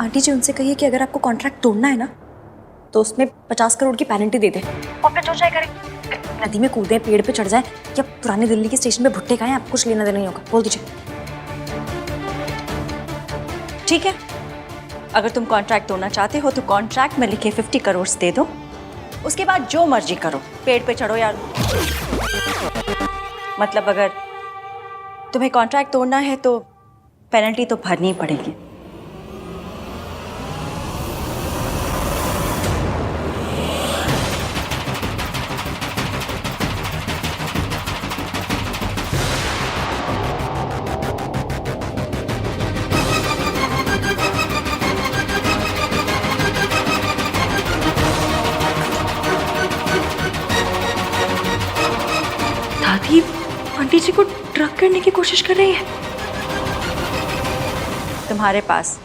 Aunty ji उनसे कहिए कि अगर आपको कॉन्ट्रैक्ट तोड़ना है ना तो उसमें 50 करोड़ की पेनल्टी दे दे और फिर जो चाहे करें। नदी में कूदें, पेड़ पे चढ़ जाए या पुरानी दिल्ली के स्टेशन पे भुट्टे खाएं, आपको कुछ लेना देना नहीं होगा। बोल दीजिए। ठीक है, अगर तुम कॉन्ट्रैक्ट तोड़ना चाहते हो तो कॉन्ट्रैक्ट में लिखे 50 करोड़ दे दो, उसके बाद जो मर्जी करो, पेड़ पे चढ़ो यार। मतलब अगर तुम्हें कॉन्ट्रैक्ट तोड़ना है तो पेनल्टी तो भरनी ही पड़ेगी। दादी आंटी जी को ड्रग करने की कोशिश कर रही है। तुम्हारे पास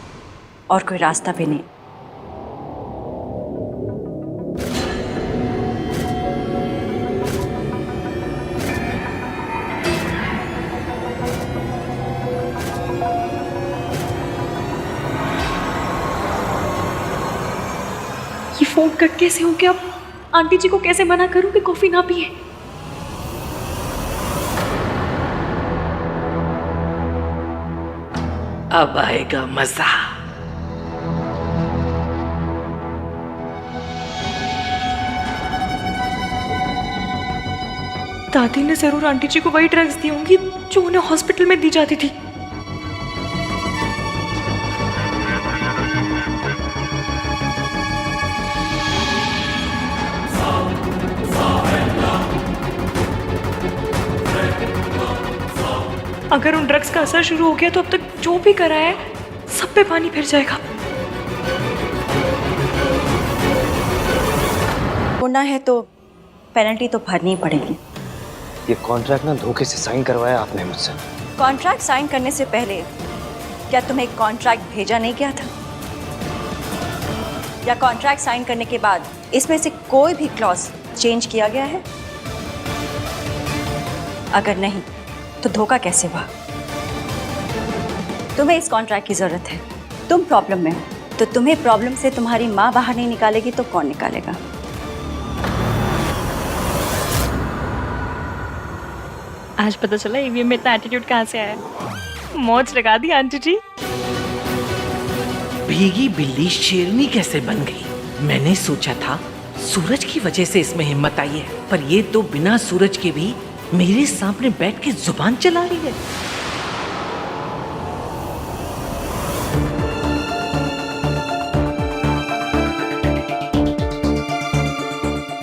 और कोई रास्ता भी नहीं। ये फोन कट कैसे हो गया? अब आंटी जी को कैसे मना करूं कि कॉफी ना पिए? अब आएगा मजा। दादी ने जरूर आंटी जी को वही ड्रग्स दी होंगी जो उन्हें हॉस्पिटल में दी जाती थी। अगर उन ड्रग्स का असर शुरू हो गया तो अब तक जो भी करा है सब पे पानी फिर जाएगा। होना है तो पेनल्टी तो भरनी ही पड़ेगी। ये कॉन्ट्रैक्ट ना धोखे से साइन करवाया आपने मुझसे। कॉन्ट्रैक्ट साइन करने से पहले क्या तुम्हें कॉन्ट्रैक्ट भेजा नहीं गया था? या कॉन्ट्रैक्ट साइन करने के बाद इसमें से कोई भी क्लॉज चेंज किया गया है? अगर नहीं तो धोखा कैसे हुआ? तुम्हें इस कॉन्ट्रैक्ट की जरूरत है, तुम प्रॉब्लम में हो, तो तुम्हें प्रॉब्लम से तुम्हारी माँ बाहर नहीं निकालेगी तो कौन निकालेगा? आज पता चला ईवीएम में इतना एटीट्यूड कहाँ से आया। मौज लगा दी आंटी जी। भीगी बिल्ली शेरनी कैसे बन गई? मैंने सोचा था सूरज की वजह से इसमें हिम्मत आई है, पर ये तो बिना सूरज के भी मेरे सामने बैठ के जुबान चला रही है।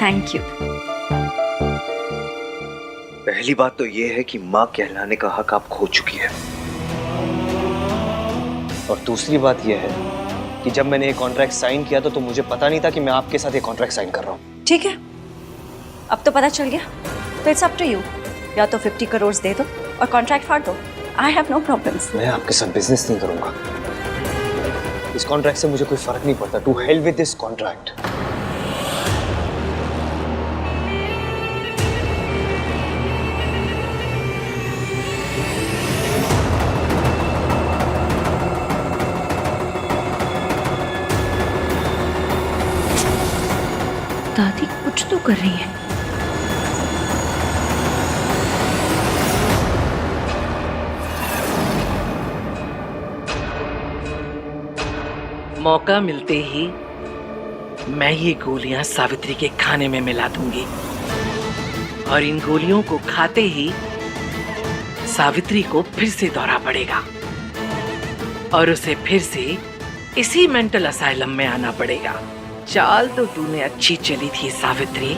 Thank you. पहली बात तो ये है कि माँ कहलाने का हक आप खो चुकी है, और दूसरी बात ये है कि जब मैंने ये कॉन्ट्रैक्ट साइन किया तो मुझे पता नहीं था कि मैं आपके साथ ये कॉन्ट्रैक्ट साइन कर रहा हूँ। ठीक है, अब तो पता चल गया, तो इट्स अप टू यू। या तो 50 करोड़ दे दो और कॉन्ट्रैक्ट फाड़ दो। I have no problems. मैं आपके साथ बिजनेस नहीं करूंगा। इस कॉन्ट्रैक्ट से मुझे कोई फर्क नहीं पड़ता। To hell with this contract. दादी कुछ तो कर रही है। मौका मिलते ही मैं ये गोलियां सावित्री के खाने में मिला दूंगी, और इन गोलियों को खाते ही सावित्री को फिर से दौरा पड़ेगा और उसे फिर से इसी मेंटल असाइलम में आना पड़ेगा। चाल तो तूने अच्छी चली थी सावित्री,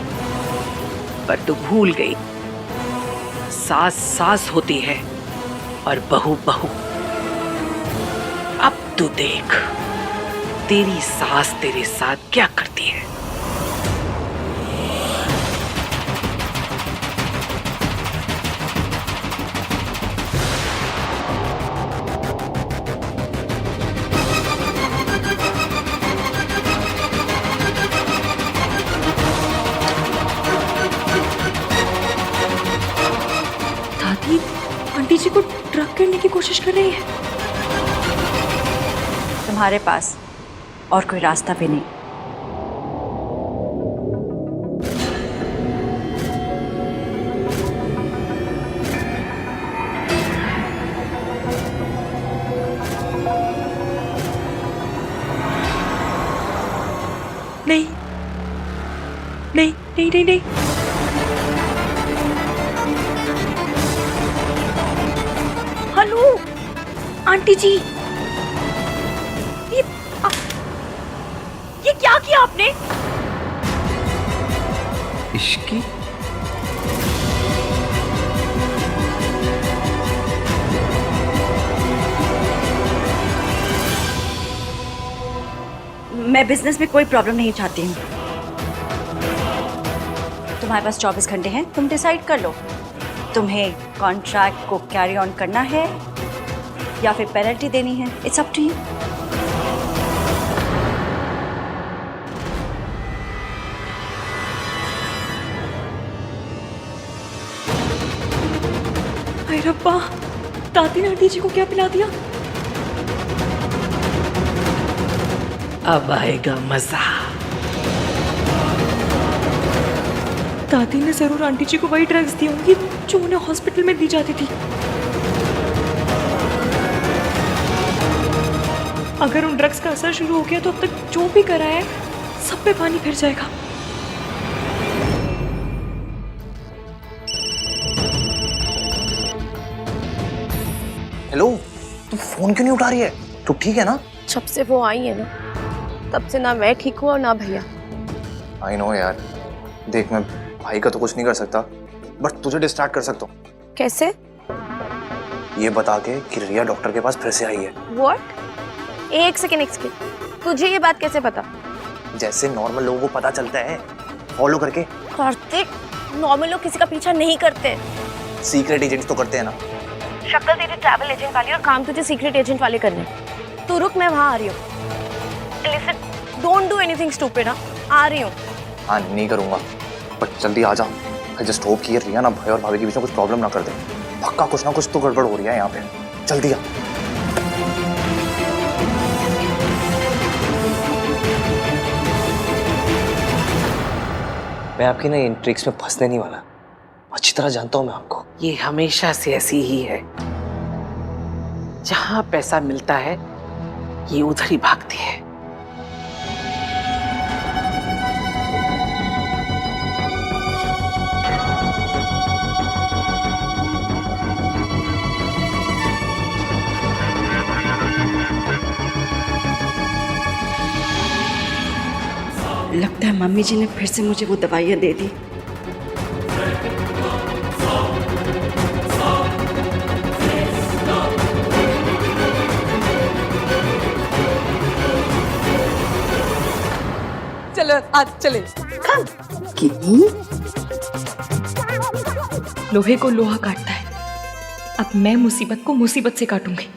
पर तू भूल गई सास सास होती है और बहू बहू। अब तू देख तेरी सास तेरे साथ क्या करती है। कोशिश कर रही है। तुम्हारे पास और कोई रास्ता भी नहीं। नहीं नहीं नहीं नहीं नहीं, हेलो आंटी जी, ये क्या किया आपने? इश्की मैं बिजनेस में कोई प्रॉब्लम नहीं चाहती हूँ। तुम्हारे पास 24 घंटे हैं, तुम डिसाइड कर लो। तुम्हें कॉन्ट्रैक्ट को कैरी ऑन करना है या फिर पेनल्टी देनी है। It's up to you. हाय रब्बा, दादी ने आंटी जी को क्या पिला दिया? अब आएगा मजा। दादी ने जरूर आंटी जी को वही ड्रग्स दी होंगी जो उन्हें हॉस्पिटल में दी जाती थी। अगर उन ड्रग्स का असर शुरू हो गया तो अब तक जो भी करा है सब पे पानी फिर जाएगा। हेलो, तू फोन क्यों नहीं उठा रही है? तू ठीक है ना? जब से वो आई है ना, तब से ना मैं ठीक हूँ और ना भैया। आई नो यार, देख मैं भाई का तो कुछ नहीं कर सकता, बट तुझे डिस्ट्रैक्ट कर सकता हूँ। कैसे? ये बता के कि रिया डॉक्टर के पास फिर से आई है। What? एक सेकेंड, तुझे ये बात कैसे पता? जैसे नॉर्मल लोगों को पता चलता है फॉलो करके। कार्तिक, नॉर्मल लोग किसी का पीछा नहीं करते। सीक्रेट एजेंट्स तो करते हैं ना। शक्ल तेरी ट्रैवल एजेंट वाली और काम तुझे सीक्रेट एजेंट वाले करने। तू रुक, मैं वहाँ आ रही हूँ। Listen, don't do anything stupid, हाँ? आ रही हूँ। हाँ नहीं करूँगा, बट जल्दी आ जा। I just hope कि ये रिया ना भाई और भाभी के बीच में कुछ प्रॉब्लम ना कर दे। पक्का कुछ ना कुछ तो गड़बड़ हो रही है यहाँ पे। जल्दी आ। मैं आपकी ना इन ट्रिक्स में फंसने नहीं वाला। अच्छी तरह जानता हूँ मैं आपको। ये हमेशा से ऐसी ही है। जहां पैसा मिलता है ये उधर ही भागती है। लगता है मम्मी जी ने फिर से मुझे वो दवाइयाँ दे दी। चलो आज चले। लोहे को लोहा काटता है। अब मैं मुसीबत को मुसीबत से काटूंगी।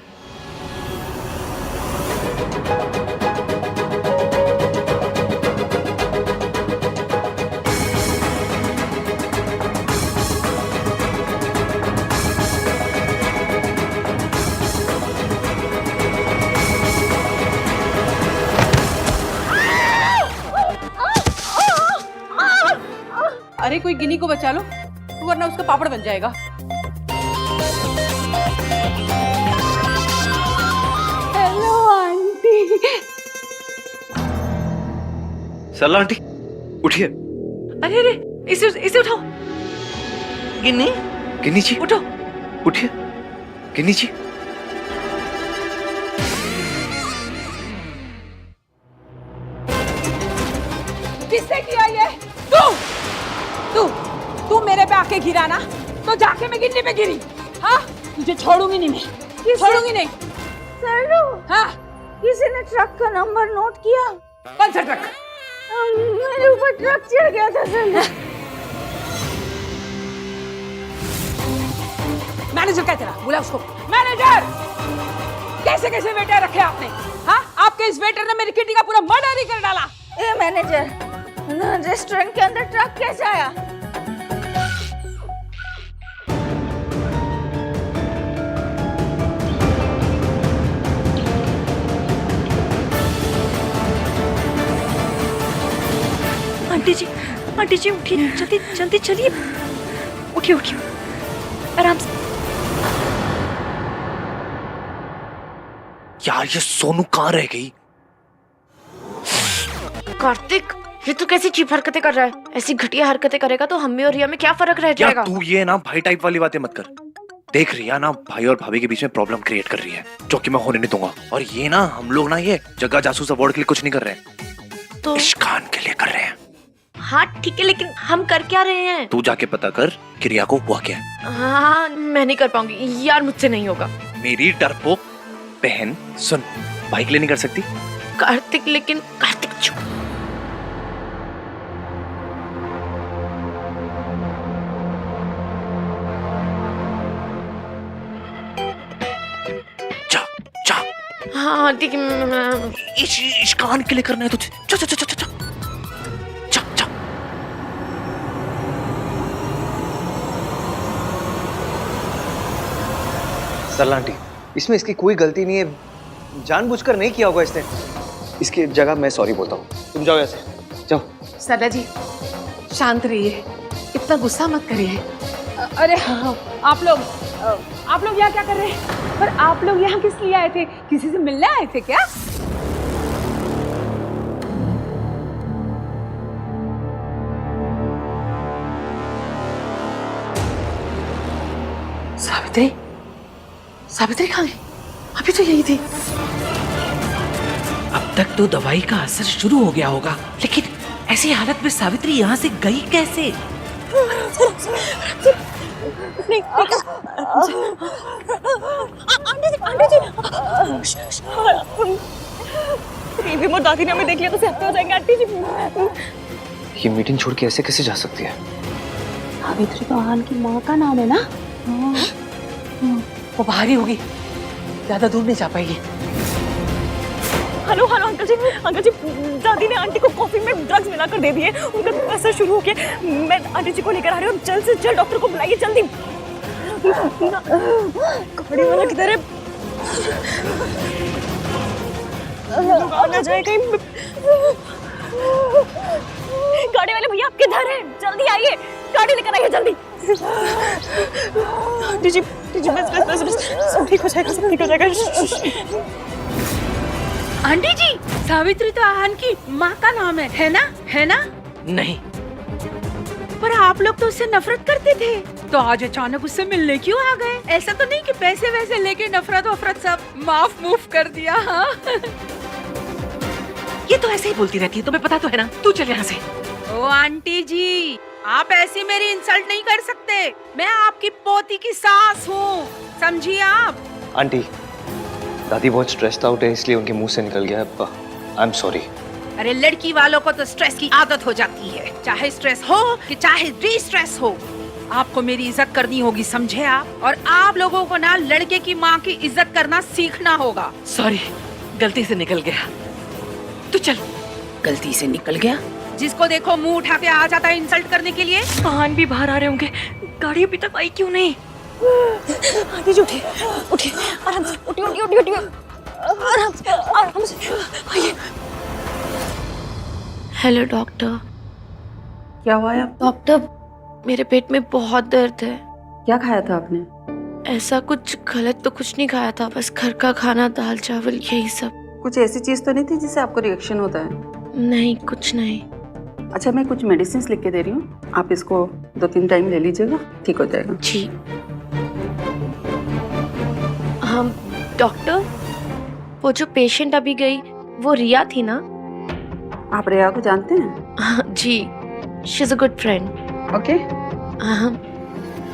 अरे कोई गिनी को बचा लो, वरना उसका पापड़ बन जाएगा। Hello aunty. सरला आंटी उठिए। अरे अरे, इसे उठाओ। गिन्नी, गिन्नी जी उठो। उठिए। गिन्नी जी किसने किया ये? तू मेरे पे आके गिरा ना, तो जाके मैं गिन्नी पे गिरी। हाँ, तुझे छोड़ूंगी नहीं मैं, छोड़ूंगी नहीं। सरू, हाँ, किसी ने ट्रक का नंबर नोट किया? कौन सा ट्रक? मेरे ऊपर ट्रक चढ़ गया था सर। मैनेजर क्या तेरा? बुला उसको। मैनेजर! कैसे कैसे वेटर रखे आपने? हाँ, आपके इस वेटर ने मेरी किटी का पूरा मर्डर ही कर डाला। ए मैनेजर, रेस्टोरेंट के अंदर ट्रक कैसे आया? आंटी जी उठिए, जल्दी जल्दी चलिए, उठिए उठिए, आराम से। यार ये सोनू कहाँ रह गई? कार्तिक, ये तू कैसी चीप हरकतें कर रहा है? ऐसी घटिया हरकतें करेगा तो हम में और रिया में क्या फर्क रह जाएगा? यार तू ये ना भाई टाइप वाली बातें मत कर। देख रिया ना भाई और भाभी के बीच में प्रॉब्लम क्रिएट कर रही है, जो कि मैं होने नहीं दूंगा। और ये ना हम लोग ना ये जगह जासूस अवार्ड के लिए कुछ नहीं कर रहे हैं, तो इश्कान के लिए कर रहे हैं। हाँ ठीक है, लेकिन हम कर क्या रहे हैं? तू जाके पता कर कि रिया को हुआ क्या है। हाँ मैं नहीं कर पाऊंगी यार, मुझसे नहीं होगा। मेरी डरपोक बहन सुन, भाई के लिए नहीं कर सकती? कार्तिक, लेकिन कार्तिक चुप। जा जा। हाँ ठीक है, इश्कान के लिए करना है तुझे। जा जा जा जा जा जा जा। सरला आंटी, इसमें इसकी कोई गलती नहीं है, जानबूझकर नहीं किया होगा इसने। इसकी जगह मैं सॉरी बोलता हूँ, तुम जाओ ऐसे, जाओ। सरला जी शांत रहिए, इतना गुस्सा मत करिए। अरे हाँ, आप लोग यहाँ क्या कर रहे हैं? पर आप लोग यहाँ किस लिए आए थे? किसी से मिलने आए थे क्या? सावित्री, सावित्री कहाँ गई? अभी तो यही थी। अब तक तो दवाई का असर शुरू हो गया होगा, लेकिन ऐसी हालत में सावित्री यहाँ से गई कैसे? रिमोट दादी ने हमें देख लिया तो सहते हो जाएंगे आंटी जी। ये मीटिंग छोड़ के ऐसे कैसे जा सकती है? सावित्री तो आहान की माँ का नाम है ना? वो बाहर ही होगी, ज्यादा दूर नहीं जा पाएगी। हेलो हेलो अंकल जी, दादी ने आंटी को कॉफी में ड्रग्स मिलाकर दे दिए, उनका असर शुरू हो गया। मैं आंटी जी को लेकर आ रही हूँ, जल्द से जल्द डॉक्टर को बुलाइए, जल्दी। गाड़ी वाला किधर है? आ जाए कहीं। गाड़ी वाले भैया आप किधर हैं? जल्दी आइए, गाड़ी लेकर आइए जल्दी। आंटी जी बस सब ठीक हो जाएगा, सब ठीक हो जाएगा। आंटी जी, सावित्री तो आहान की माँ का नाम है ना? है ना? नहीं, पर आप लोग तो उससे नफरत करते थे, तो आज अचानक उससे मिलने क्यों आ गए? ऐसा तो नहीं कि पैसे वैसे लेके नफरत वफरत सब माफ मूफ कर दिया? हाँ ये तो ऐसे ही बोलती रहती है, तुम्हें पता तो है ना। तू चल यहाँ से। ओ आंटी जी, आप ऐसी मेरी इंसल्ट नहीं कर सकते। मैं आपकी पोती की सास हूँ, समझिए आप। आंटी, दादी बहुत स्ट्रेस्ड आउट है, इसलिए उनके मुंह से निकल गया। I am sorry. अरे लड़की वालों को तो स्ट्रेस की आदत हो जाती है, चाहे स्ट्रेस हो कि चाहे डी स्ट्रेस हो। आपको मेरी इज्जत करनी होगी, समझे आप? और आप लोगों को ना लड़के की माँ की इज्जत करना सीखना होगा। सॉरी, गलती से निकल गया। तू चल। गलती से निकल गया? जिसको देखो मुंह उठा के आ जाता है इंसल्ट करने के लिए। आहान भी बाहर आ रहे होंगे, गाड़ी अभी तक आई क्यों नहीं? आंटी जी उठिए, आराम से, उठिए, आराम से आइए। Hello doctor. क्या हुआ है? डॉक्टर, मेरे पेट में बहुत दर्द है। क्या खाया था आपने? ऐसा कुछ गलत तो कुछ नहीं खाया था, बस घर का खाना, दाल चावल यही सब। कुछ ऐसी चीज तो नहीं थी जिससे आपको रिएक्शन होता है? नहीं, कुछ नहीं। अच्छा, मैं कुछ मेडिसिन लिख के दे रही हूँ, आप इसको 2-3 टाइम ले लीजिएगा, ठीक हो जाएगा। जी। हाँ डॉक्टर, वो जो पेशेंट अभी गई वो रिया थी ना? आप रिया को जानते हैं? जी, she is a good friend. Okay. हाँ,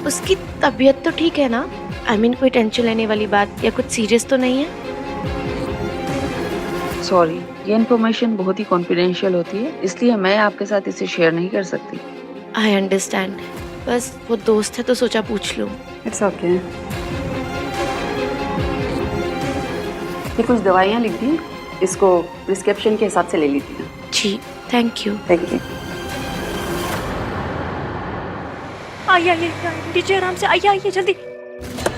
उसकी तबीयत तो ठीक है ना? आई मीन कोई टेंशन लेने वाली बात या कुछ सीरियस तो नहीं है? सॉरी, ये इन्फॉर्मेशन बहुत ही कॉन्फिडेंशियल होती है, इसलिए मैं आपके साथ इसे शेयर नहीं कर सकती। आई अंडरस्टैंड, बस वो दोस्त है तो सोचा पूछ लूं। It's okay. ये कुछ दवाइयाँ लिख दी, इसको प्रिस्क्रिप्शन के हिसाब से ले लीजिए। जी, थैंक यू। Thank you. आइए नीचे, आराम से आइए जल्दी,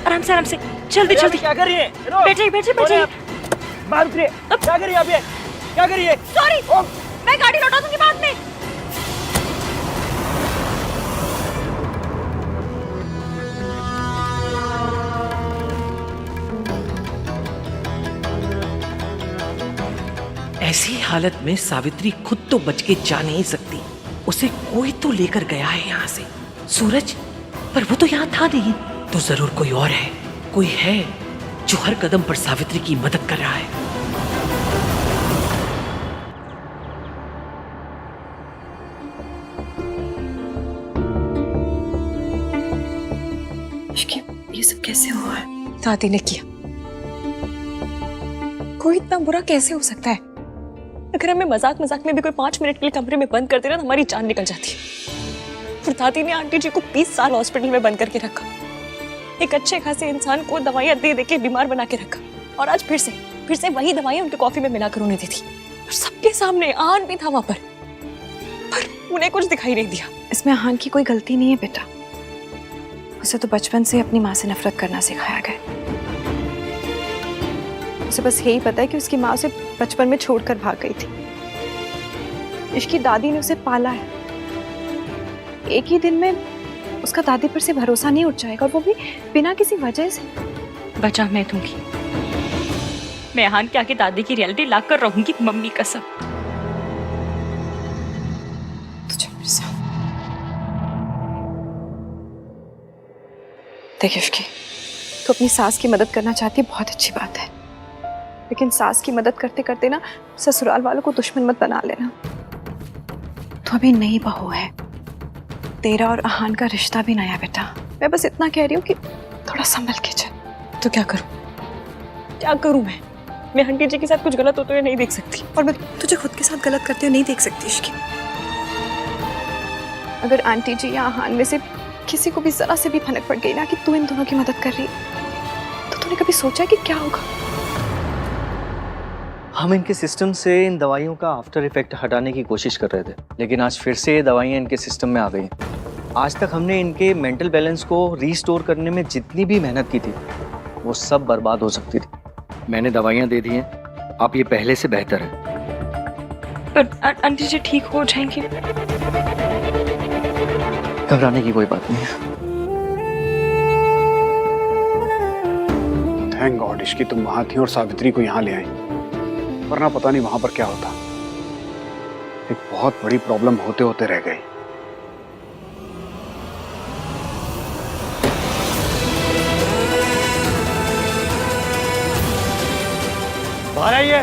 आराम से जल्दी। क्या कर रही है? बैठिए। बाहर उतरिए। क्या कर रही है? सॉरी, मैं गाड़ी लौटा दूंगी बाद में। हालत में सावित्री खुद तो बच के जा नहीं सकती, उसे कोई तो लेकर गया है यहाँ से। सूरज, पर वो तो यहाँ था नहीं, तो जरूर कोई और है, कोई है जो हर कदम पर सावित्री की मदद कर रहा है। ये सब कैसे हुआ है? दादी ने किया। कोई इतना बुरा कैसे हो सकता है? अगर हमें मजाक मजाक में भी कोई 5 मिनट के लिए कमरे में बंद कर देना तो हमारी जान निकल जाती है। और दादी ने आंटी जी को 20 साल हॉस्पिटल में बंद करके रखा, एक अच्छे खासे इंसान को दवाइयां दे दे के बीमार बना के रखा, और आज फिर से वही दवाइयां उनके कॉफी में मिलाकर उन्हें दी थी। और सबके सामने आहान भी था वहां पर उन्हें कुछ दिखाई नहीं दिया। इसमें आहान की कोई गलती नहीं है बेटा, उसे तो बचपन से अपनी माँ से नफरत करना सिखाया गया। उसे बस यही पता है कि उसकी माँ उसे बचपन में छोड़कर भाग गई थी। इसकी दादी ने उसे पाला है। एक ही दिन में उसका दादी पर से भरोसा नहीं उठ जाएगा, और वो भी बिना किसी वजह से। बचा मैं दूंगी, मैं आहान के आगे दादी की रियलिटी लाकर रहूंगी, मम्मी कसम। देखिए इश्की, तो अपनी सास की मदद करना चाहती है, बहुत अच्छी बात है, लेकिन सास की मदद करते करते ना ससुराल वालों को दुश्मन मत बना लेना। तो अभी नई बहू है, तेरा और आहान का रिश्ता भी नया बेटा। मैं बस इतना कह रही हूँ कि थोड़ा संभल के चल। तो क्या करूं मैं आंटी जी के साथ कुछ गलत होते हुए नहीं देख सकती, और मैं तुझे खुद के साथ गलत करते हुए नहीं देख सकती इश्की। अगर आंटी जी या आहान में से किसी को भी जरा से भी भनक पड़ गई ना कि तू इन दोनों की मदद कर रही, तो तूने कभी सोचा कि क्या होगा? हम इनके सिस्टम से इन दवाइयों का आफ्टर इफेक्ट हटाने की कोशिश कर रहे थे, लेकिन आज फिर से ये दवाइयाँ इनके सिस्टम में आ गई। आज तक हमने इनके मेंटल बैलेंस को रीस्टोर करने में जितनी भी मेहनत की थी, वो सब बर्बाद हो सकती थी। मैंने दवाइयाँ दे दी हैं, आप ये पहले से बेहतर है। पर आंटी जी ठीक हो जाएंगे, घबराने की कोई बात नहीं है। थैंक गॉड इश्की तुम वहां थी और सावित्री को यहाँ ले आई, वरना पता नहीं वहां पर क्या होता। एक बहुत बड़ी प्रॉब्लम होते होते रह गई। बाहर आइए।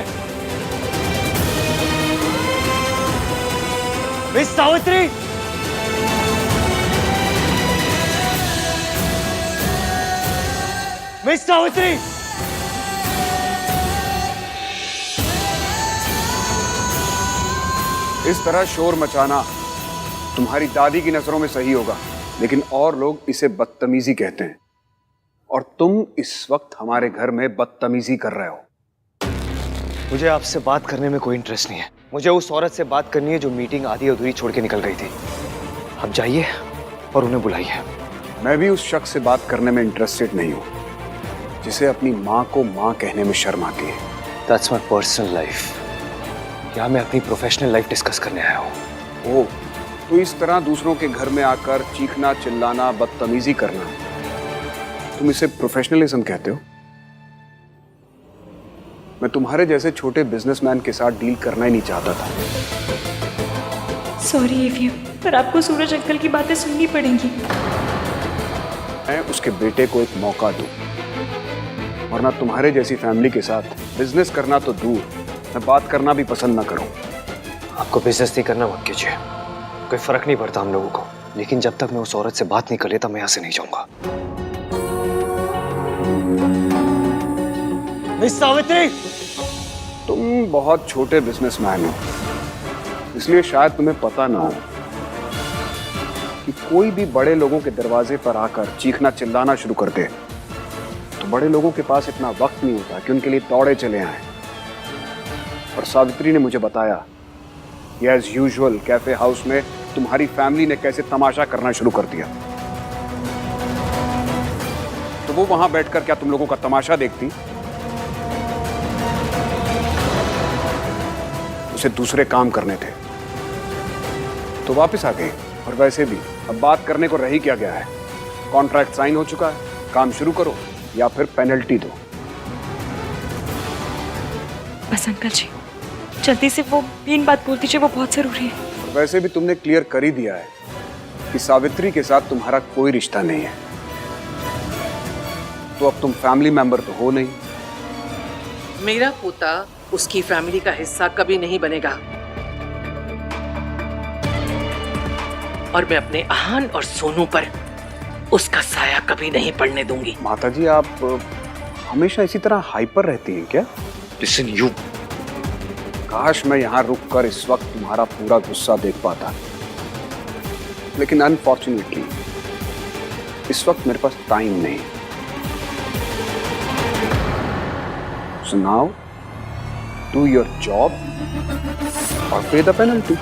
मिस सावित्री, मिस सावित्री, इस तरह शोर मचाना तुम्हारी दादी की नजरों में सही होगा, लेकिन और लोग इसे बदतमीजी कहते हैं, और तुम इस वक्त हमारे घर में बदतमीजी कर रहे हो। मुझे आपसे बात करने में कोई इंटरेस्ट नहीं है। मुझे उस औरत से बात करनी है जो मीटिंग आधी अधूरी छोड़ के निकल गई थी। आप जाइए और उन्हें बुलाइए। मैं भी उस शख्स से बात करने में इंटरेस्टेड नहीं हूं जिसे अपनी माँ को माँ कहने में शर्म आती है। That's my personal life. यहाँ मैं अपनी प्रोफेशनल लाइफ डिस्कस करने आया हूँ। ओह, तो इस तरह दूसरों के घर में आकर चीखना, चिल्लाना, बदतमीजी करना, तुम इसे प्रोफेशनलिज्म कहते हो? मैं तुम्हारे जैसे छोटे बिजनेसमैन के साथ डील करना ही नहीं चाहता था। सॉरी एवीएम, पर आपको सूरज अंकल की बातें सुननी पड़ेंगी। मैं उसके बेटे को एक मौका दूं, वरना तुम्हारे जैसी फैमिली के साथ बिजनेस करना तो दूर, मैं बात करना भी पसंद ना करूं। आपको बिजनेस नहीं करना मत कीजिए, कोई फर्क नहीं पड़ता हम लोगों को, लेकिन जब तक मैं उस औरत से बात नहीं कर लेता मैं यहाँ से नहीं जाऊंगा। मिस सावित्री, तुम बहुत छोटे बिजनेसमैन हो, इसलिए शायद तुम्हें पता ना हो कि कोई भी बड़े लोगों के दरवाजे पर आकर चीखना चिल्लाना शुरू कर दे तो बड़े लोगों के पास इतना वक्त नहीं होता कि उनके लिए दौड़े चले आए। और सावित्री ने मुझे बताया कि एज यूजुअल कैफे हाउस में तुम्हारी फैमिली ने कैसे तमाशा करना शुरू कर दिया। तो वो वहां बैठकर क्या तुम लोगों का तमाशा देखती? उसे दूसरे काम करने थे तो वापस आ गई। और वैसे भी अब बात करने को रह ही क्या गया है, कॉन्ट्रैक्ट साइन हो चुका है, काम शुरू करो या फिर पेनल्टी दो। बस अंकल जी, जल्दी से वो मेन बात बोल दीजिए, वो बहुत जरूरी है। और वैसे भी तुमने क्लियर कर ही दिया है कि सावित्री के साथ तुम्हारा कोई रिश्ता नहीं है, तो अब तुम फैमिली मेंबर तो हो नहीं। मेरा पोता उसकी फैमिली का हिस्सा कभी नहीं बनेगा, और मैं अपने आहान और सोनू पर उसका साया कभी नहीं पड़ने दूंगी। माताजी, आप हमेशा इसी तरह हाइपर रहती हैं क्या? लिसन यू, काश मैं यहाँ रुककर इस वक्त तुम्हारा पूरा गुस्सा देख पाता, लेकिन अनफॉर्चुनेटली इस वक्त मेरे पास टाइम नहीं। So now, do your job or pay the penalty.